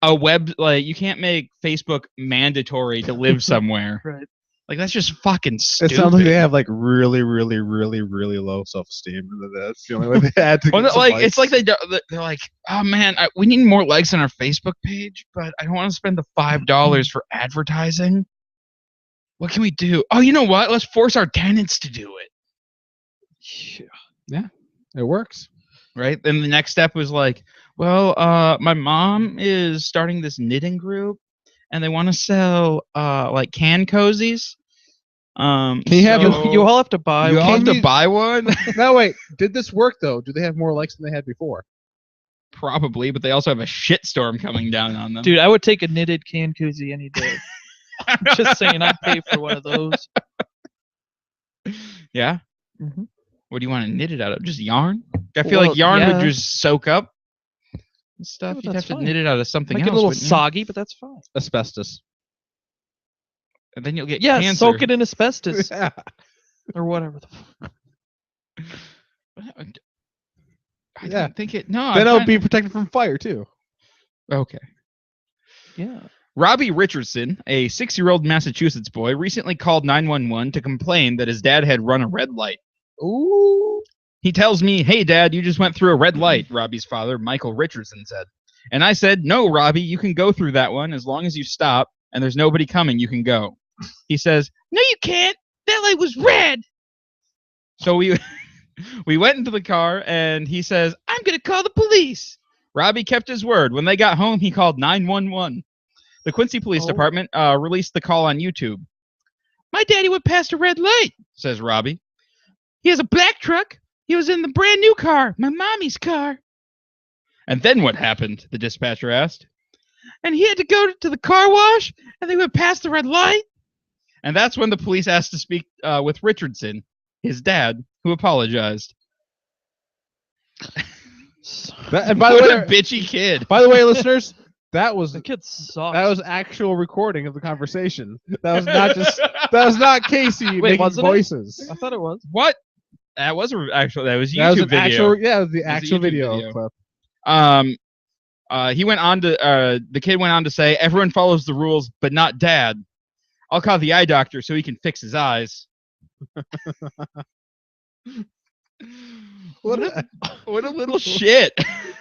S1: you can't make Facebook mandatory to live somewhere.
S4: Right.
S1: Like that's just fucking
S2: It
S1: stupid.
S2: sounds like they have like really, really, really, really low self-esteem. And that's the only way they had to
S1: Well,
S2: get some
S1: like it's like
S2: likes.
S1: they're like, oh man, we need more likes on our Facebook page, but I don't want to spend the $5 for advertising. What can we do? Oh, you know what? Let's force our tenants to do it.
S2: It works.
S1: Right? Then the next step was like, well, my mom is starting this knitting group, and they want to sell like can cozies.
S2: Can you have
S1: so
S4: You all have to buy.
S1: you all
S4: one.
S1: have to
S2: you-
S1: buy one?
S2: Now wait, did this work though? Do they have more likes than they had before?
S1: Probably, but they also have a shitstorm coming down on them.
S4: Dude, I would take a knitted can koozie any day. I'm just saying, I'd pay for one of those.
S1: Yeah.
S4: Mhm.
S1: What do you want to knit it out of? Just yarn? I feel
S4: Well,
S1: like yarn
S4: yeah.
S1: would just soak up and stuff.
S4: Yeah,
S1: You'd
S4: that's
S1: have to
S4: fine.
S1: knit it out of something
S4: Might
S1: else.
S4: get a little
S1: wouldn't you?
S4: soggy, but that's fine.
S2: Asbestos.
S1: And then you'll get
S4: Yeah,
S1: cancer.
S4: soak it in asbestos
S2: Yeah.
S4: or whatever.
S1: I
S2: Yeah.
S1: don't think it. No.
S2: Then
S1: I
S2: it'll
S1: find-
S2: be protected from fire too.
S1: okay.
S4: Yeah.
S1: Robbie Richardson, a 6-year-old Massachusetts boy, recently called 911 to complain that his dad had run a red light.
S2: Ooh.
S1: He tells me, "Hey, Dad, you just went through a red light," Robbie's father, Michael Richardson, said. And I said, "No, Robbie, you can go through that one as long as you stop and there's nobody coming, you can go." He says, "No, you can't. That light was red." So we we went into the car and he says, "I'm going to call the police." Robbie kept his word. When they got home, he called 911. The Quincy Police
S4: Oh.
S1: Department released the call on YouTube. "My daddy went past a red light," says Robbie. "He has a black truck. He was in the brand new car, my mommy's car." "And then what happened?" the dispatcher asked. "And he had to go to the car wash, and they went past the red light." And that's when the police asked to speak with Richardson, his dad, who apologized.
S2: And by the
S1: What
S2: way,
S1: a bitchy kid.
S2: listeners, that was
S4: The kid sucks.
S2: actual recording of the conversation. That was not just that was not Casey making
S4: wasn't it?
S2: voices.
S4: I thought it was.
S1: What? That was actual. That was YouTube
S2: That was an
S1: video.
S2: actual yeah, it was the
S1: It was a
S2: actual
S1: YouTube
S2: video,
S1: video.
S2: clip.
S1: He went on to the kid went on to say, "Everyone follows the rules, but not Dad. I'll call the eye doctor so he can fix his eyes."
S2: What a,
S1: What a little shit.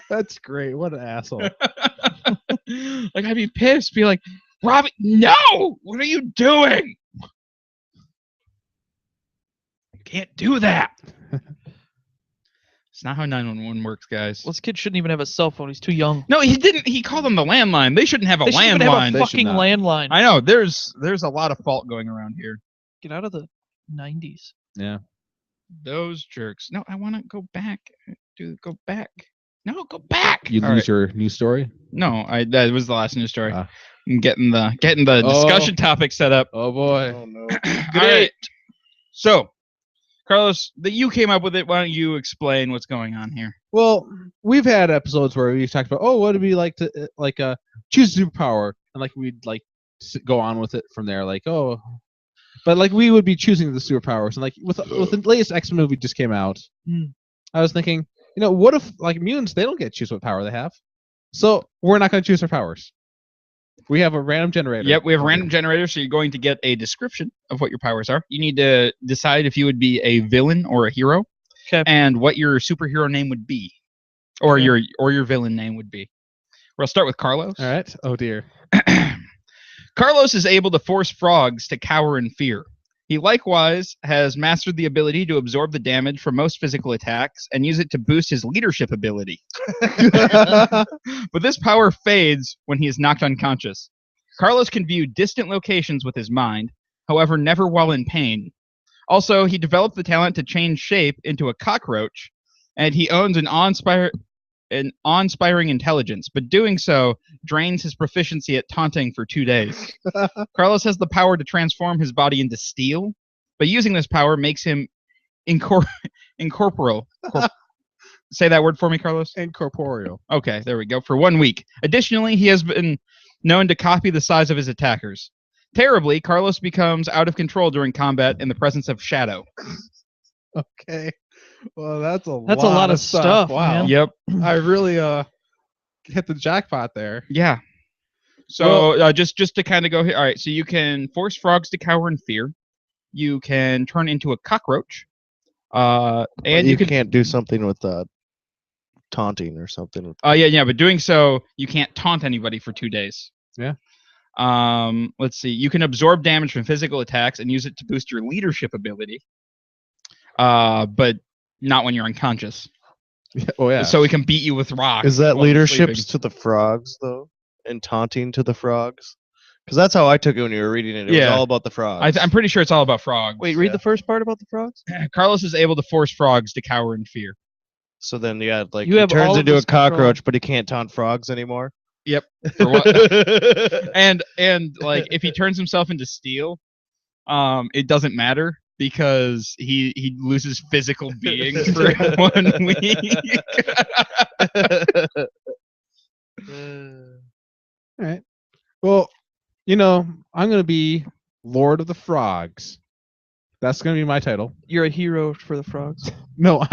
S2: that's great. What an asshole.
S1: Like I'd be pissed, be like, "Robbie, no! What are you doing? You can't do that." It's not how 911 works, guys.
S4: Well, this kid shouldn't even have a cell phone. He's too young.
S1: No, he didn't. He called them the landline. They shouldn't have a
S4: They shouldn't even have
S1: landline.
S4: a
S2: They should
S4: fucking
S2: not.
S4: landline.
S1: I know. There's a lot of fault going around here.
S4: Get out of the 90s.
S2: Yeah.
S1: Those jerks. No, I want to go back. Go back. No, go back.
S2: You
S1: All
S2: lose
S1: right.
S2: your news story?
S1: No, that was the last news story.
S2: Ah.
S1: I'm getting the
S2: Oh.
S1: discussion topic set up.
S2: Oh boy.
S3: no.
S1: All right. So, Carlos, you came up with it. Why don't you explain what's going on here?
S2: Well, we've had episodes where we've talked about, what would it be like to choose a superpower, and like we'd like go on with it from there, like but like we would be choosing the superpowers, and like with the latest X-Men movie just came out, I was thinking, what if like mutants, they don't get to choose what power they have, so we're not going to choose our powers. We have a random generator.
S1: Yep, we have a random generator, so you're going to get a description of what your powers are. You need to decide if you would be a villain or a hero,
S4: 'Kay.
S1: and what your superhero name would be, or
S4: Okay.
S1: your villain name would be. We'll start with Carlos.
S2: All right. Oh dear.
S1: Carlos is able to force frogs to cower in fear. He likewise has mastered the ability to absorb the damage from most physical attacks and use it to boost his leadership ability. But this power fades when he is knocked unconscious. Carlos can view distant locations with his mind, however, never while in pain. Also, he developed the talent to change shape into a cockroach, and he owns an awe-inspiring intelligence, but doing so drains his proficiency at taunting for 2 days. Carlos has the power to transform his body into steel, but using this power makes him incorporeal. Say that word for me, Carlos.
S2: Incorporeal.
S1: Okay, there we go. For 1 week. Additionally, he has been known to copy the size of his attackers. Terribly, Carlos becomes out of control during combat in the presence of Shadow.
S2: Okay. Well, that's a
S4: That's a lot of stuff,
S2: Wow.
S4: man.
S1: Yep.
S2: I really hit the jackpot there.
S1: Yeah. So just to kind of go here. All right. So you can force frogs to cower in fear. You can turn into a cockroach. And
S3: And
S1: you
S3: you
S1: can
S3: can't do something with taunting or something. With
S1: yeah, but doing so, you can't taunt anybody for 2 days.
S2: Yeah.
S1: Let's see. You can absorb damage from physical attacks and use it to boost your leadership ability. But not when you're unconscious.
S2: Oh yeah.
S1: So we can beat you with rocks.
S3: Is that
S1: while you're
S3: leaderships
S1: sleeping.
S3: to the frogs though, and taunting to the frogs? Because that's how I took it when you were reading it. It was
S1: Yeah.
S3: all about the frogs.
S1: I'm pretty sure it's all about frogs.
S4: Wait, read
S3: Yeah.
S4: the first part about the frogs.
S1: Carlos is able to force frogs to cower in fear.
S3: So then, yeah, like
S4: You
S3: he
S4: have
S3: turns
S4: all of
S3: into a
S4: this control.
S3: cockroach, but he can't taunt frogs anymore.
S1: For what? and like if he turns himself into steel, it doesn't matter because he loses physical being for 1 week.
S2: All right. Well, I'm gonna be Lord of the Frogs. That's gonna be my title.
S4: You're a hero for the frogs.
S2: No,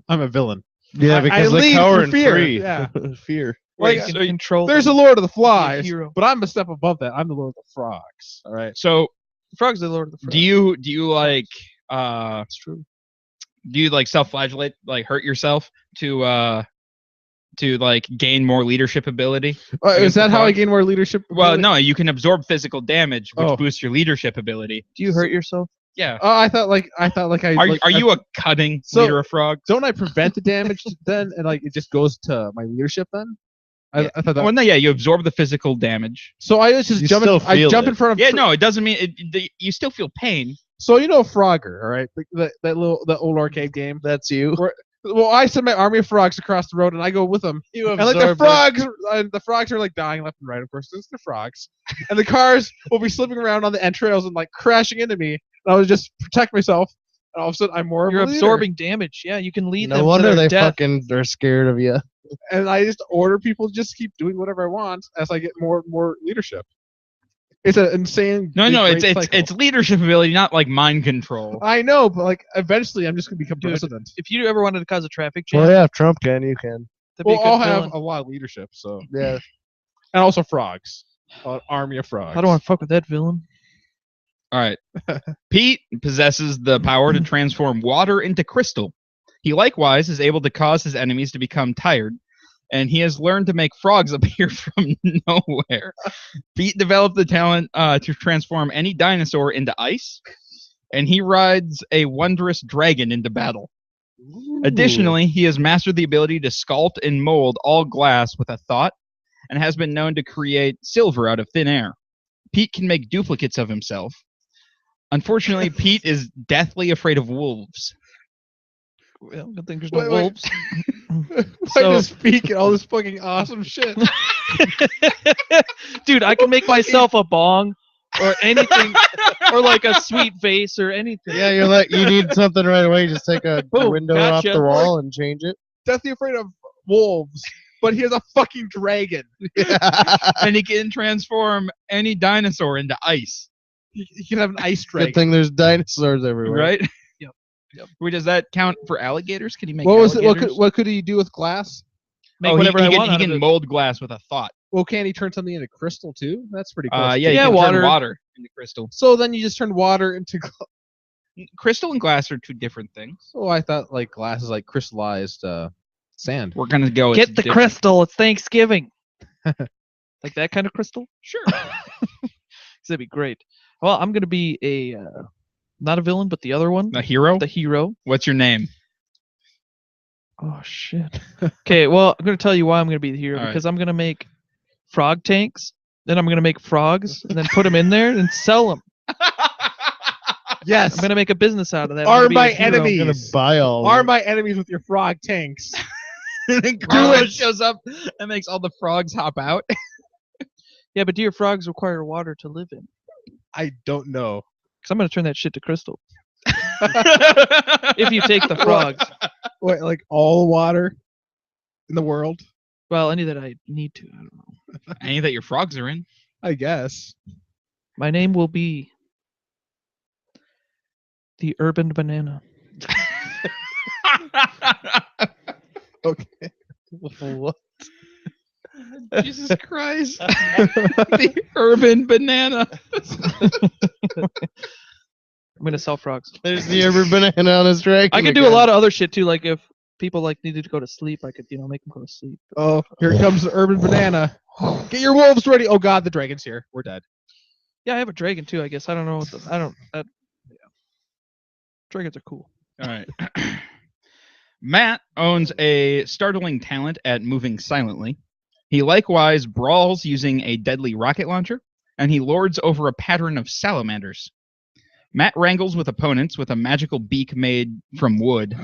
S2: I'm a villain.
S3: Yeah,
S2: I
S3: because
S2: lead
S3: they
S2: for
S3: cower in
S2: fear,
S3: free.
S2: yeah.
S3: Fear.
S2: Like,
S4: you
S1: so
S4: can control.
S2: There's a
S4: them.
S2: Lord of the
S4: You're a
S2: Flies,
S4: hero.
S2: but I'm a step above that. I'm the Lord of the Frogs. All right.
S1: So
S4: Frogs are the Lord of the Frogs.
S1: do you like
S4: That's true.
S1: do you like self-flagellate, like hurt yourself to like gain more leadership ability?
S2: Is
S1: Against
S2: that
S1: the
S2: how I
S1: frogs?
S2: gain more leadership?
S1: Well,
S2: ability?
S1: no, you can absorb physical damage, which
S2: Oh.
S1: boosts your leadership ability.
S4: Do you hurt yourself?
S1: Yeah.
S2: I thought I
S1: Are you a cutting
S2: So-
S1: leader of frogs?
S2: don't I prevent the damage then, and like it just goes to my leadership then?
S1: Yeah.
S2: I thought that.
S1: Well, no, yeah, you absorb the physical damage.
S2: So I was just
S3: You
S2: jumping.
S3: still
S2: I
S3: feel
S2: jump
S3: it.
S2: in front of.
S1: Yeah, no, it doesn't mean you still feel pain.
S2: So Frogger, all right? Like that old arcade game.
S3: That's you.
S2: Well, I send my army of frogs across the road, and I go with them.
S3: You
S2: And like the frogs are like dying left and right. Of course, it's the frogs, and the cars will be slipping around on the entrails and like crashing into me. And I would just protect myself, and all of a sudden I'm more.
S4: You're
S2: of a leader.
S4: absorbing damage. Yeah, you can lead them.
S3: No
S4: to
S3: wonder
S4: their
S3: they
S4: death.
S3: fucking are scared of you.
S2: and I just order people to just keep doing whatever I want as I get more and more leadership. It's an insane.
S1: No,
S2: great
S1: it's
S2: cycle.
S1: it's leadership ability, not like mind control.
S2: I know, but like eventually I'm just gonna become
S4: Dude,
S2: president.
S4: If you ever wanted to cause a traffic jam,
S3: Well, yeah, if Trump can, you can.
S4: that'd be
S2: Well,
S4: a good
S2: I'll
S4: villain.
S2: have a lot of leadership, so
S3: Yeah.
S2: and also frogs, an army of frogs.
S4: I don't want to fuck with that villain.
S1: All right. Pete possesses the power to transform water into crystal. He likewise is able to cause his enemies to become tired, and he has learned to make frogs appear from nowhere. Pete developed the talent to transform any dinosaur into ice, and he rides a wondrous dragon into battle. Additionally, he has mastered the ability to sculpt and mold all glass with a thought, and has been known to create silver out of thin air. Pete can make duplicates of himself. Unfortunately, Pete is deathly afraid of wolves.
S4: Well, good thing there's
S2: Wait,
S4: no
S2: wait.
S4: wolves.
S2: I
S4: So-
S2: just speak all this fucking awesome shit.
S4: Dude, I can make myself a bong or anything, or like a sweet vase or anything.
S3: Yeah, you're like you need something right away. Just take a
S4: Boom,
S3: window off
S4: gotcha.
S3: the wall and change it.
S2: Deathly afraid of wolves, but he has a fucking dragon.
S1: And he can transform any dinosaur into ice.
S2: He can have an ice dragon.
S3: Good thing there's dinosaurs everywhere.
S1: Right?
S4: Yep.
S1: Wait, does that count for alligators? Can he make
S2: What was it?
S1: alligators?
S2: What could he do with glass?
S4: Make
S1: Oh,
S4: whatever
S1: he
S4: I
S1: can,
S4: want.
S1: he
S4: out of
S1: can
S4: it.
S1: mold glass with a thought.
S2: Well, can he turn something into crystal too? That's pretty cool.
S1: Yeah, you
S4: Yeah,
S1: can
S4: water.
S1: turn water into crystal.
S2: So then you just turn water into.
S1: Crystal and glass are two different things.
S2: Oh, I thought like glass is like crystallized sand.
S1: We're gonna go.
S4: Get
S1: it's
S4: the
S1: different.
S4: crystal. It's Thanksgiving. Like that kind of crystal?
S1: Sure.
S4: That'd be great. Well, I'm gonna be a not a villain, but the other one,
S1: A hero.
S4: the hero.
S1: What's your name?
S4: Oh shit. Okay, well, I'm gonna tell you why I'm gonna be the hero
S1: All right.
S4: because I'm gonna make frog tanks. Then I'm gonna make frogs and then put them in there and sell them.
S2: Yes.
S4: I'm gonna make a business out of that. I'm gonna
S2: Arm
S4: be
S2: my
S4: the hero.
S2: enemy.
S3: I'm gonna buy all.
S2: Arm my enemies with your frog tanks.
S1: And then Carlos shows up and makes all the frogs hop out.
S4: Yeah, but dear frogs require water to live in.
S2: I don't know.
S4: Because I'm gonna turn that shit to crystal. If you take the frogs.
S2: Wait, like all water in the world?
S4: Well, any that I need to. I don't know.
S1: Any that your frogs are in.
S2: I guess.
S4: My name will be the Urban Banana.
S2: Okay.
S3: What?
S1: Jesus Christ. The urban banana.
S4: I'm gonna sell frogs.
S3: There's the urban banana on his dragon.
S4: I could do a lot of other shit too. Like if people like needed to go to sleep, I could make them go to sleep.
S2: Oh, here comes the urban banana. Get your wolves ready. Oh God, the dragon's here. We're dead.
S4: Yeah, I have a dragon too. I guess I don't know. Yeah. Dragons are cool.
S1: All right. Matt owns a startling talent at moving silently. He likewise brawls using a deadly rocket launcher, and he lords over a pattern of salamanders. Matt wrangles with opponents with a magical beak made from wood,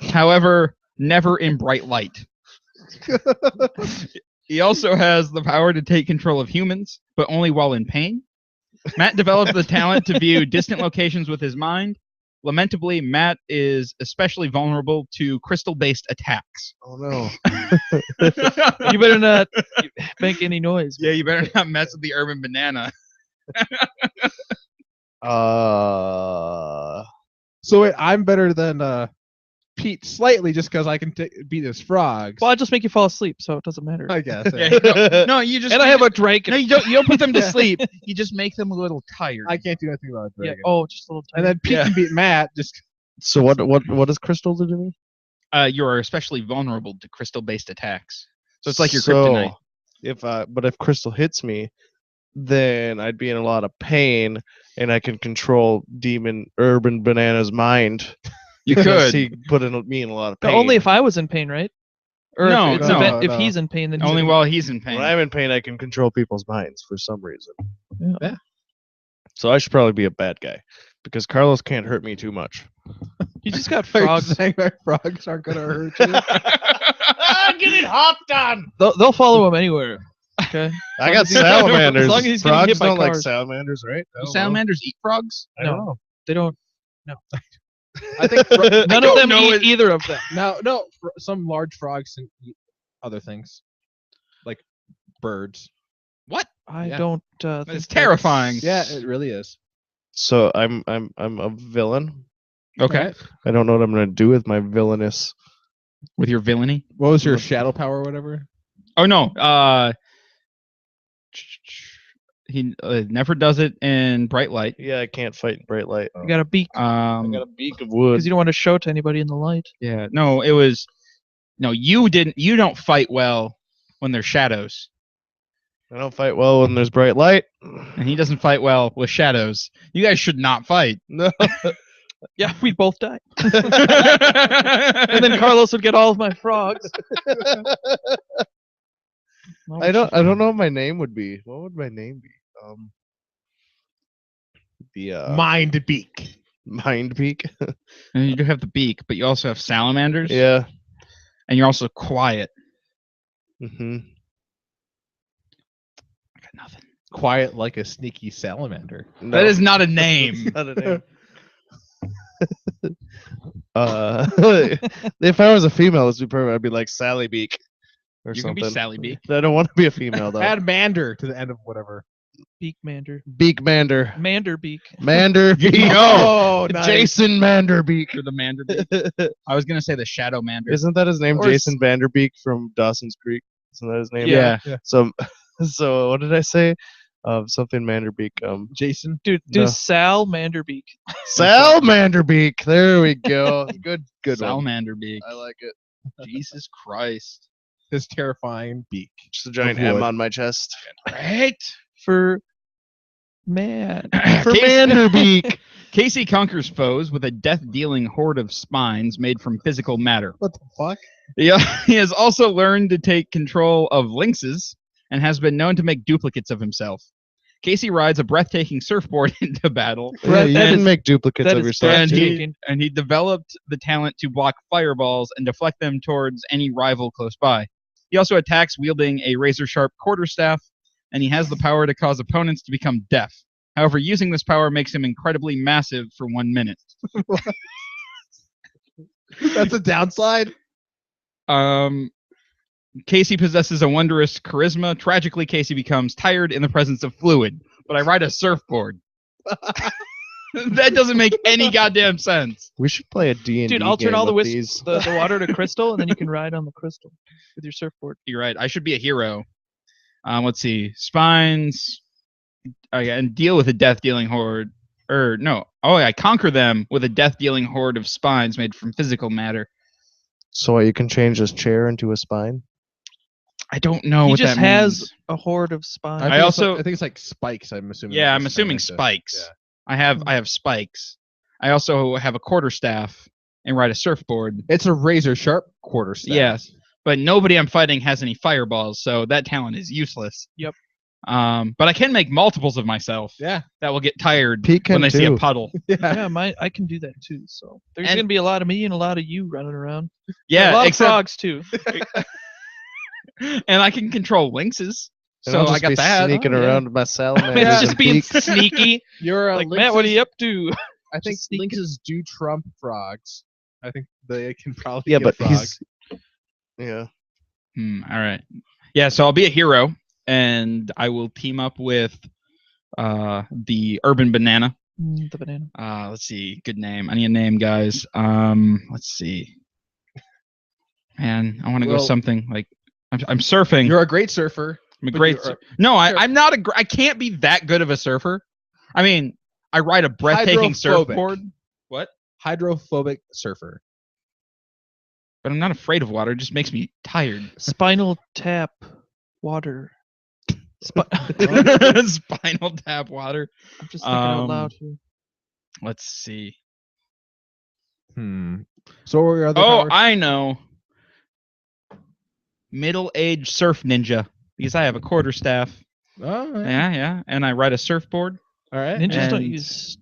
S1: however, never in bright light. He also has the power to take control of humans, but only while in pain. Matt developed the talent to view distant locations with his mind. Lamentably, Matt is especially vulnerable to crystal-based attacks.
S3: Oh no.
S4: You better not make any noise.
S1: Yeah, you better not mess with the urban banana.
S2: So wait, I'm better than Pete slightly just because I can beat his frogs.
S4: Well, I just make you fall asleep, so it doesn't matter.
S2: I guess.
S1: Yeah,
S2: Yeah.
S1: no, you just
S4: And I have a dragon.
S1: no, you don't put them to sleep. You just make them a little tired.
S2: I can't do anything about a
S4: Yeah.
S2: dragon.
S4: Oh, just a little.
S2: And then Pete
S1: Yeah.
S2: can beat Matt. Just
S3: So what does crystal do to me?
S1: You are especially vulnerable to crystal-based attacks. So it's like your kryptonite.
S3: If crystal hits me, then I'd be in a lot of pain, and I can control demon urban banana's mind.
S1: You
S3: because
S1: could.
S3: he put me in a lot of pain.
S4: No, only if I was in pain, right? Or
S1: No,
S4: if, it's
S1: no,
S4: if
S2: no.
S4: he's in pain, then
S1: Only while he's in pain.
S3: when I'm in pain, I can control people's minds for some reason.
S2: Yeah.
S3: So I should probably be a bad guy because Carlos can't hurt me too much.
S4: you just got
S2: Are you
S4: frogs.
S2: saying my frogs aren't gonna hurt you.
S3: Get it hopped on.
S4: They'll follow him anywhere. Okay.
S3: I got
S4: as he's-
S3: salamanders.
S4: as long as he's getting
S3: Frogs
S4: hit by
S3: don't like
S4: cars.
S3: salamanders, right? I
S1: Do
S3: don't know.
S1: salamanders eat frogs?
S3: I don't
S4: No.
S3: know.
S4: They don't.
S2: I think
S4: None of them eat either of them.
S2: no. Some large frogs can eat other things, like birds.
S1: What?
S4: I
S2: Yeah.
S4: don't.
S1: It's
S4: think
S1: terrifying.
S2: Yeah, it really is.
S3: So I'm a villain.
S1: Okay.
S3: I don't know what I'm gonna do with my villainous.
S1: With your villainy?
S2: What was your shadow power or whatever?
S1: Oh no. He never does it in bright light.
S3: Yeah, I can't fight in bright light.
S4: You got a beak
S3: I got a beak of wood.
S4: because you don't want to show it to anybody in the light.
S1: Yeah. No, it was. No, you didn't. You don't fight well when there's shadows,
S3: I don't fight well when there's bright light.
S1: and he doesn't fight well with shadows. You guys should not fight.
S3: No.
S4: Yeah, we'd both die.
S1: and
S4: And then Carlos would get all of my frogs.
S3: I don't know what my name would be. What would my name be?
S2: Mind beak.
S3: Mind Peak.
S1: And you do have the beak, but you also have salamanders.
S3: Yeah.
S1: And you're also quiet.
S3: Hmm.
S1: I got nothing.
S2: Quiet like a sneaky salamander.
S1: That is not a name.
S3: not a name. If I was a female, this would be perfect. I'd be like Sally Beak or
S1: You can
S3: something.
S1: be Sally Beak.
S3: I don't want to be a female though.
S2: Add mander to the end of whatever.
S4: Beak Mander.
S3: Beak Mander.
S4: Mander beak.
S3: Mander Beak.
S2: Oh, nice.
S3: Jason Manderbeak.
S1: Or the Manderbeak. I was gonna say the Shadow Mander.
S3: Isn't that his name?
S4: Or
S3: Jason Vanderbeek from Dawson's Creek. Isn't that his name?
S1: Yeah.
S3: So what did I say? Something Manderbeek.
S2: Jason.
S4: Do
S3: No.
S4: Sal Manderbeak.
S3: Sal Manderbeek. There we go. Good one.
S1: Salamander beak.
S3: I like it.
S1: Jesus Christ.
S2: His terrifying beak.
S3: Just a giant
S2: Of
S3: M
S2: wood.
S3: on my chest.
S1: Great.
S4: For man.
S3: For
S1: Casey,
S3: Manderbeek.
S1: Casey conquers foes with a death-dealing horde of spines made from physical matter.
S2: What the fuck?
S1: Yeah, he has also learned to take control of lynxes and has been known to make duplicates of himself. Casey rides a breathtaking surfboard into battle,
S3: Yeah, you
S4: That
S3: can
S4: is-
S3: make duplicates
S4: that
S3: of
S4: is
S3: yourself.
S1: and
S4: breathtaking.
S1: he developed the talent to block fireballs and deflect them towards any rival close by. He also attacks wielding a razor-sharp quarterstaff, and he has the power to cause opponents to become deaf. However, using this power makes him incredibly massive for 1 minute.
S2: That's a downside.
S1: Casey possesses a wondrous charisma. Tragically, Casey becomes tired in the presence of fluid. But I ride a surfboard. That doesn't make any goddamn sense.
S3: We should play a D&D
S4: Dude, I'll turn
S3: game
S4: all the
S3: with
S4: whisk,
S3: these.
S4: the water to crystal, and then you can ride on the crystal with your surfboard.
S1: You're right. I should be a hero. Let's see. Spines. And deal with a death-dealing horde. Or no. Oh, I conquer them with a death-dealing horde of spines made from physical matter.
S3: So you can change his chair into a spine.
S1: I don't know
S4: He
S1: what
S4: just
S1: that
S4: has
S1: means.
S4: a horde of spines.
S1: I also-
S2: I think it's like spikes. I'm assuming.
S1: Yeah,
S2: like
S1: I'm
S2: this
S1: assuming
S2: kind of-
S1: spikes.
S2: Yeah.
S1: I have spikes. I also have a quarterstaff and ride a surfboard.
S2: It's a razor sharp quarter staff.
S1: Yes. But nobody I'm fighting has any fireballs, so that talent is useless.
S4: Yep.
S1: But I can make multiples of myself
S2: Yeah.
S1: that will get tired
S3: Pete can
S1: when they see a
S3: too.
S1: puddle.
S2: Yeah.
S4: Yeah, I can do that too. So there's
S1: And-
S4: gonna be a lot of me and a lot of you running around. a
S1: Yeah,
S4: lot of
S1: except
S4: frogs too.
S1: and I can control lynxes.
S3: And
S1: So
S3: I'll
S1: I
S3: just
S1: got
S3: be
S1: that.
S3: sneaking
S4: Oh, yeah.
S3: around with my salamander.
S4: It's just being sneaky.
S2: You're a
S4: Like Matt, what are you up to?
S2: I think
S4: just sneak-
S2: lynxes do trump frogs. I think they can probably
S3: Yeah,
S2: get
S3: but
S2: a frog.
S3: he's. Yeah.
S1: All right. Yeah, so I'll be a hero, and I will team up with the Urban Banana.
S4: The banana.
S1: Let's see, good name. I need a name, guys. Let's see. Man, I want to go
S2: Well-
S1: something like I'm surfing.
S2: You're a great surfer.
S1: I'm a
S2: but
S1: great.
S2: you're-
S1: No,
S2: Sure.
S1: I'm not a. I can't be that good of a surfer. I mean, I ride a breathtaking
S2: Hydrophobic.
S1: surfboard. What?
S2: Hydrophobic surfer.
S1: But I'm not afraid of water. It just makes me tired.
S4: Spinal tap water.
S1: Spinal tap water.
S4: I'm just thinking out
S1: Um,
S4: loud here.
S1: Let's see.
S2: So what were your other
S1: Oh,
S2: powers?
S1: I know. Middle-aged surf ninja because I have a quarterstaff.
S2: Oh,
S1: Yeah, and I ride a surfboard.
S2: All right.
S4: Ninjas don't
S1: and-
S4: use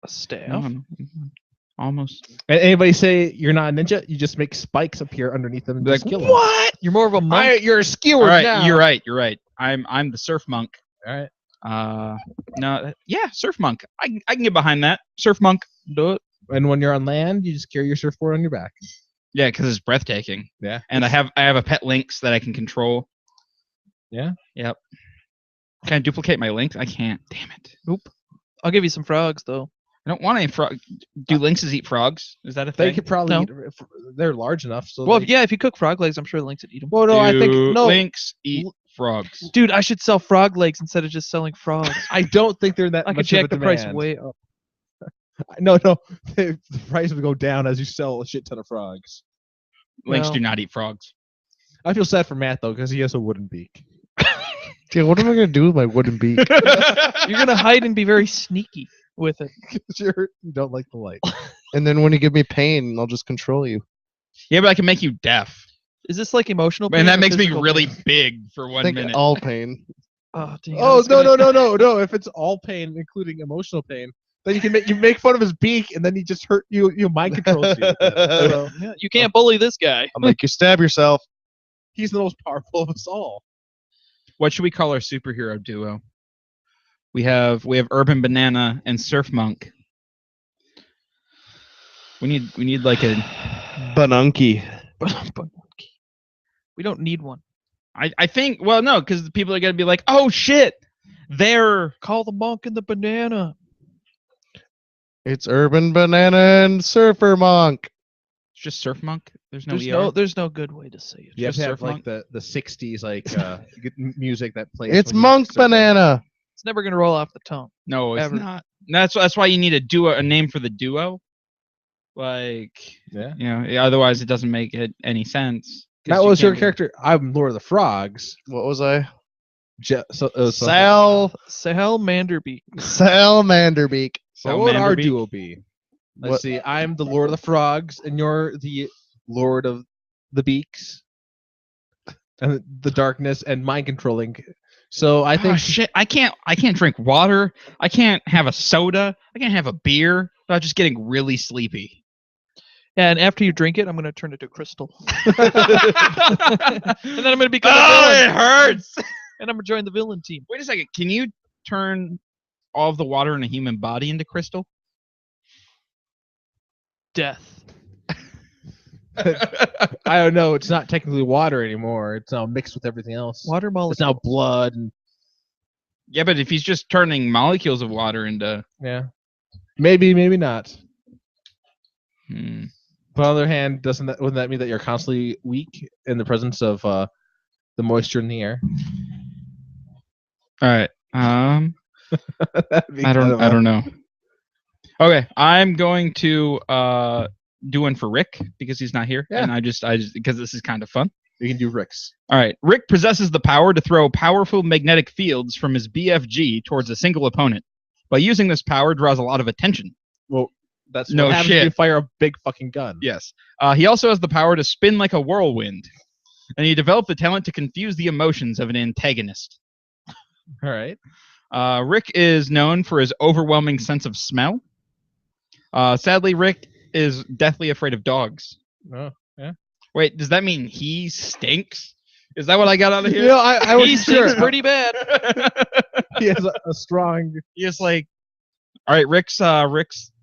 S4: a staff.
S1: No, I'm almost.
S2: And anybody say you're not a ninja? You just make spikes appear underneath them and
S1: Like
S2: just kill 'em.
S1: what?
S4: You're more of a monk.
S2: You're a
S1: All
S2: skewer
S1: right,
S2: now.
S1: you're right. You're right. I'm the surf monk.
S2: All right.
S1: No, yeah, surf monk. I can get behind that. Surf monk.
S4: Do it.
S2: And when you're on land, you just carry your surfboard on your back.
S1: Yeah, because it's breathtaking.
S2: Yeah.
S1: And I have a pet lynx that I can control.
S2: Yeah?
S1: Yep. Can I duplicate my lynx? I can't. Damn it.
S4: I'll give you some frogs though.
S1: I don't want any frog. Do lynxes eat frogs? Is that a
S2: They
S1: thing?
S2: could probably
S4: No.
S2: eat, if they're large enough. So
S4: Well,
S2: they,
S4: yeah, if you cook frog legs, I'm sure lynx would eat them.
S2: Well, no, I think
S1: Do
S2: no.
S1: lynx eat frogs.
S4: Dude, I should sell frog legs instead of just selling frogs.
S2: I don't think they're that
S4: I could
S2: much
S4: jack
S2: of a
S4: the price
S2: demand.
S4: way up.
S2: No, the price would go down as you sell a shit ton of frogs.
S1: Lynx
S4: Well-
S1: do not eat frogs.
S2: I feel sad for Matt though because he has a wooden beak.
S3: Dude, what am I gonna do with my wooden beak?
S4: You're gonna hide and be very sneaky with it.
S2: Sure, you don't like the light.
S3: And then when you give me pain, I'll just control you.
S1: Yeah, but I can make you deaf.
S4: Is this like emotional pain?
S1: And that
S4: or
S1: makes me
S4: physical
S1: really
S4: pain?
S1: big for 1
S3: Think
S1: minute.
S3: all pain.
S4: Oh, dang, I
S2: Oh
S4: was
S2: no,
S4: gonna-
S2: no! If it's all pain, including emotional pain, then you make fun of his beak, and then he just hurt you. You mind controls you. So,
S4: Yeah, you can't bully this guy.
S3: I'll make you stab yourself.
S2: he's the most powerful of us all.
S1: What should we call our superhero duo? We have Urban Banana and Surf Monk. We need like a.
S3: Banunky.
S4: We don't need one.
S1: I think no, because the people are gonna be like, oh shit, they're
S4: Call the monk and the banana.
S3: It's Urban Banana and Surfer Monk.
S1: it's just Surf Monk. There's no
S4: There's no good way to say it.
S2: You have
S1: Just
S2: to have
S1: Surf
S2: like the '60s good music that plays.
S3: It's
S2: when you
S3: Monk
S2: surf.
S3: Banana.
S4: It's never gonna roll off the tongue.
S1: No, it's
S4: Ever.
S1: not. That's why you need a duo, a name for the duo. Like,
S2: Yeah.
S1: otherwise it doesn't make any sense. 'Cause
S2: That
S1: you
S2: was your
S1: can't be-
S2: character. I'm Lord of the Frogs.
S3: What was I?
S2: So, it was something.
S4: Sal Manderbeak.
S3: Salamanderbeak.
S2: So what would our
S1: Salamanderbeak.
S2: duo be? Let's
S3: What-
S2: see. I'm the Lord of the Frogs, and you're the Lord of the Beaks, and the darkness and mind controlling. So I
S1: Oh,
S2: think
S1: shit, I can't drink water. I can't have a soda. I can't have a beer without just getting really sleepy.
S4: And after you drink it, I'm gonna turn it to crystal. And then I'm gonna become a
S1: Oh,
S4: villain.
S1: it hurts.
S4: And I'm gonna join the villain team.
S1: Wait a second. Can you turn all of the water in a human body into crystal?
S4: Death.
S2: I don't know. It's not technically water anymore. It's now mixed with everything else.
S4: Water
S2: It's
S4: molecule.
S2: now blood and
S1: Yeah, but if he's just turning molecules of water into.
S2: yeah. Maybe not.
S1: Hmm.
S2: But on the other hand, wouldn't that mean that you're constantly weak in the presence of the moisture in the air?
S1: All right.
S2: That'd be
S1: I
S2: kind of
S1: don't know. Okay, I'm going to do one for Rick because he's not here,
S2: Yeah.
S1: and I just because this is kind of fun.
S2: We can do Rick's.
S1: All right, Rick possesses the power to throw powerful magnetic fields from his BFG towards a single opponent. By using this power, draws a lot of attention.
S2: Well, that's
S1: No
S2: what happens
S1: shit.
S2: when you fire a big fucking gun.
S1: Yes. He also has the power to spin like a whirlwind, and he developed the talent to confuse the emotions of an antagonist.
S2: All right.
S1: Rick is known for his overwhelming sense of smell. Sadly, Rick is deathly afraid of dogs.
S2: Oh, yeah.
S1: Wait, does that mean he stinks? Is that what I got out of here?
S2: You know, I
S4: He
S2: was sure.
S4: stinks pretty bad.
S2: He has a strong.
S1: He's like, all right, Rick's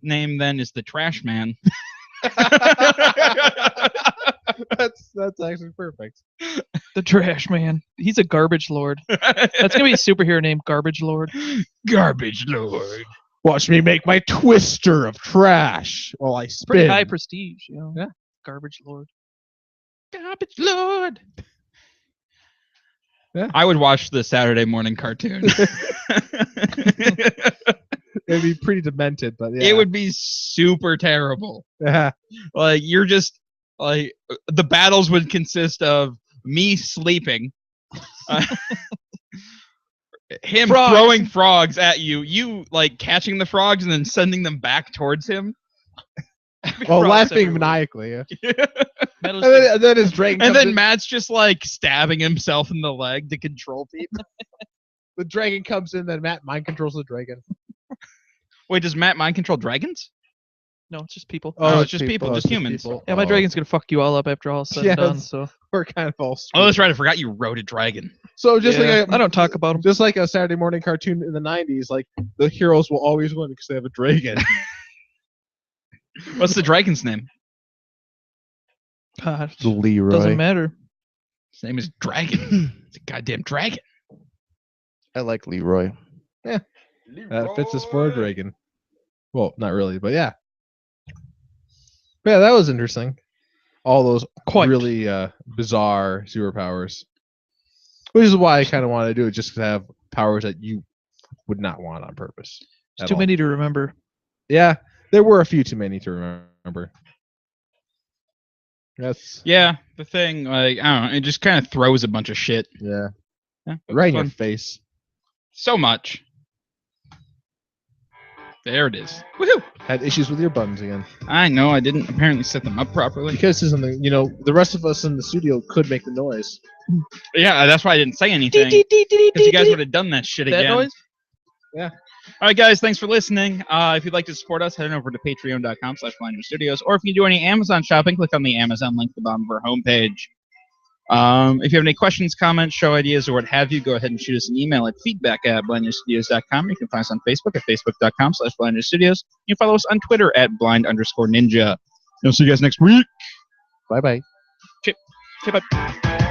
S1: name then is the Trash Man.
S2: That's actually perfect.
S4: The trash man. He's a garbage lord. That's gonna be a superhero named Garbage Lord.
S1: Garbage Lord.
S2: Watch me make my twister of trash while I spin.
S4: Pretty high prestige, you know.
S2: Yeah.
S4: Garbage Lord.
S1: Garbage Lord.
S2: Yeah.
S1: I would watch the Saturday morning cartoon.
S2: It'd be pretty demented, but yeah.
S1: It would be super terrible.
S2: Yeah.
S1: Like you're just like the battles would consist of me sleeping, him
S4: Frogs.
S1: throwing frogs at you, you like catching the frogs and then sending them back towards him.
S2: Well,
S4: Frogs
S2: laughing
S4: everywhere.
S2: maniacally. Yeah.
S4: Metal
S2: And then his dragon.
S1: And
S2: comes
S1: then
S2: in,
S1: Matt's just like stabbing himself in the leg to control people.
S2: the dragon comes in. Then Matt mind controls the dragon.
S1: Wait, does Matt mind control dragons?
S4: No, it's just people.
S1: Oh, it's just people, just humans.
S4: Yeah, my dragon's gonna fuck you all up after all said and done.
S2: Yes.
S4: So
S2: We're kind of all.
S1: Oh, that's right. I forgot you rode a dragon.
S2: So just
S4: yeah,
S2: like
S4: I don't talk about them.
S2: just like a Saturday morning cartoon in the '90s, like the heroes will always win because they have a dragon.
S1: What's the dragon's name?
S4: God,
S3: Leroy.
S4: doesn't matter.
S1: His name is Dragon. It's a goddamn dragon.
S3: I like Leroy.
S2: That fits us for a dragon. Well, not really, but yeah. But yeah, that was interesting. All those
S4: Quite.
S2: really bizarre superpowers. Which is why I kind of want to do it, just to have powers that you would not want on purpose.
S4: It's
S2: at
S4: too
S2: all.
S4: many to remember.
S2: Yeah, there were a few too many to remember. That's
S1: Yeah, the thing, like, I don't know, it just kind of throws a bunch of shit.
S2: yeah,
S1: Yeah,
S2: right in your
S1: fun.
S2: face.
S1: So much. There it is. Woohoo!
S2: Had issues with your buttons again.
S1: I know, I didn't apparently set them up properly.
S2: Because this is something, the rest of us in the studio could make the noise.
S1: Yeah, that's why I didn't say anything. Because you guys would have done that shit
S4: That
S1: again.
S4: noise?
S1: All right, guys, thanks for listening. If you'd like to support us, head on over to patreon.com/BlindNewsStudios. Or if you do any Amazon shopping, click on the Amazon link at the bottom of our homepage. If you have any questions, comments, show ideas, or what have you, go ahead and shoot us an email at feedback@blindnewsstudios.com. You can find us on Facebook at facebook.com/blindnewsstudios. You can follow us on Twitter at blind_ninja. I'll see you guys next week.
S2: Bye bye.
S1: Okay, bye.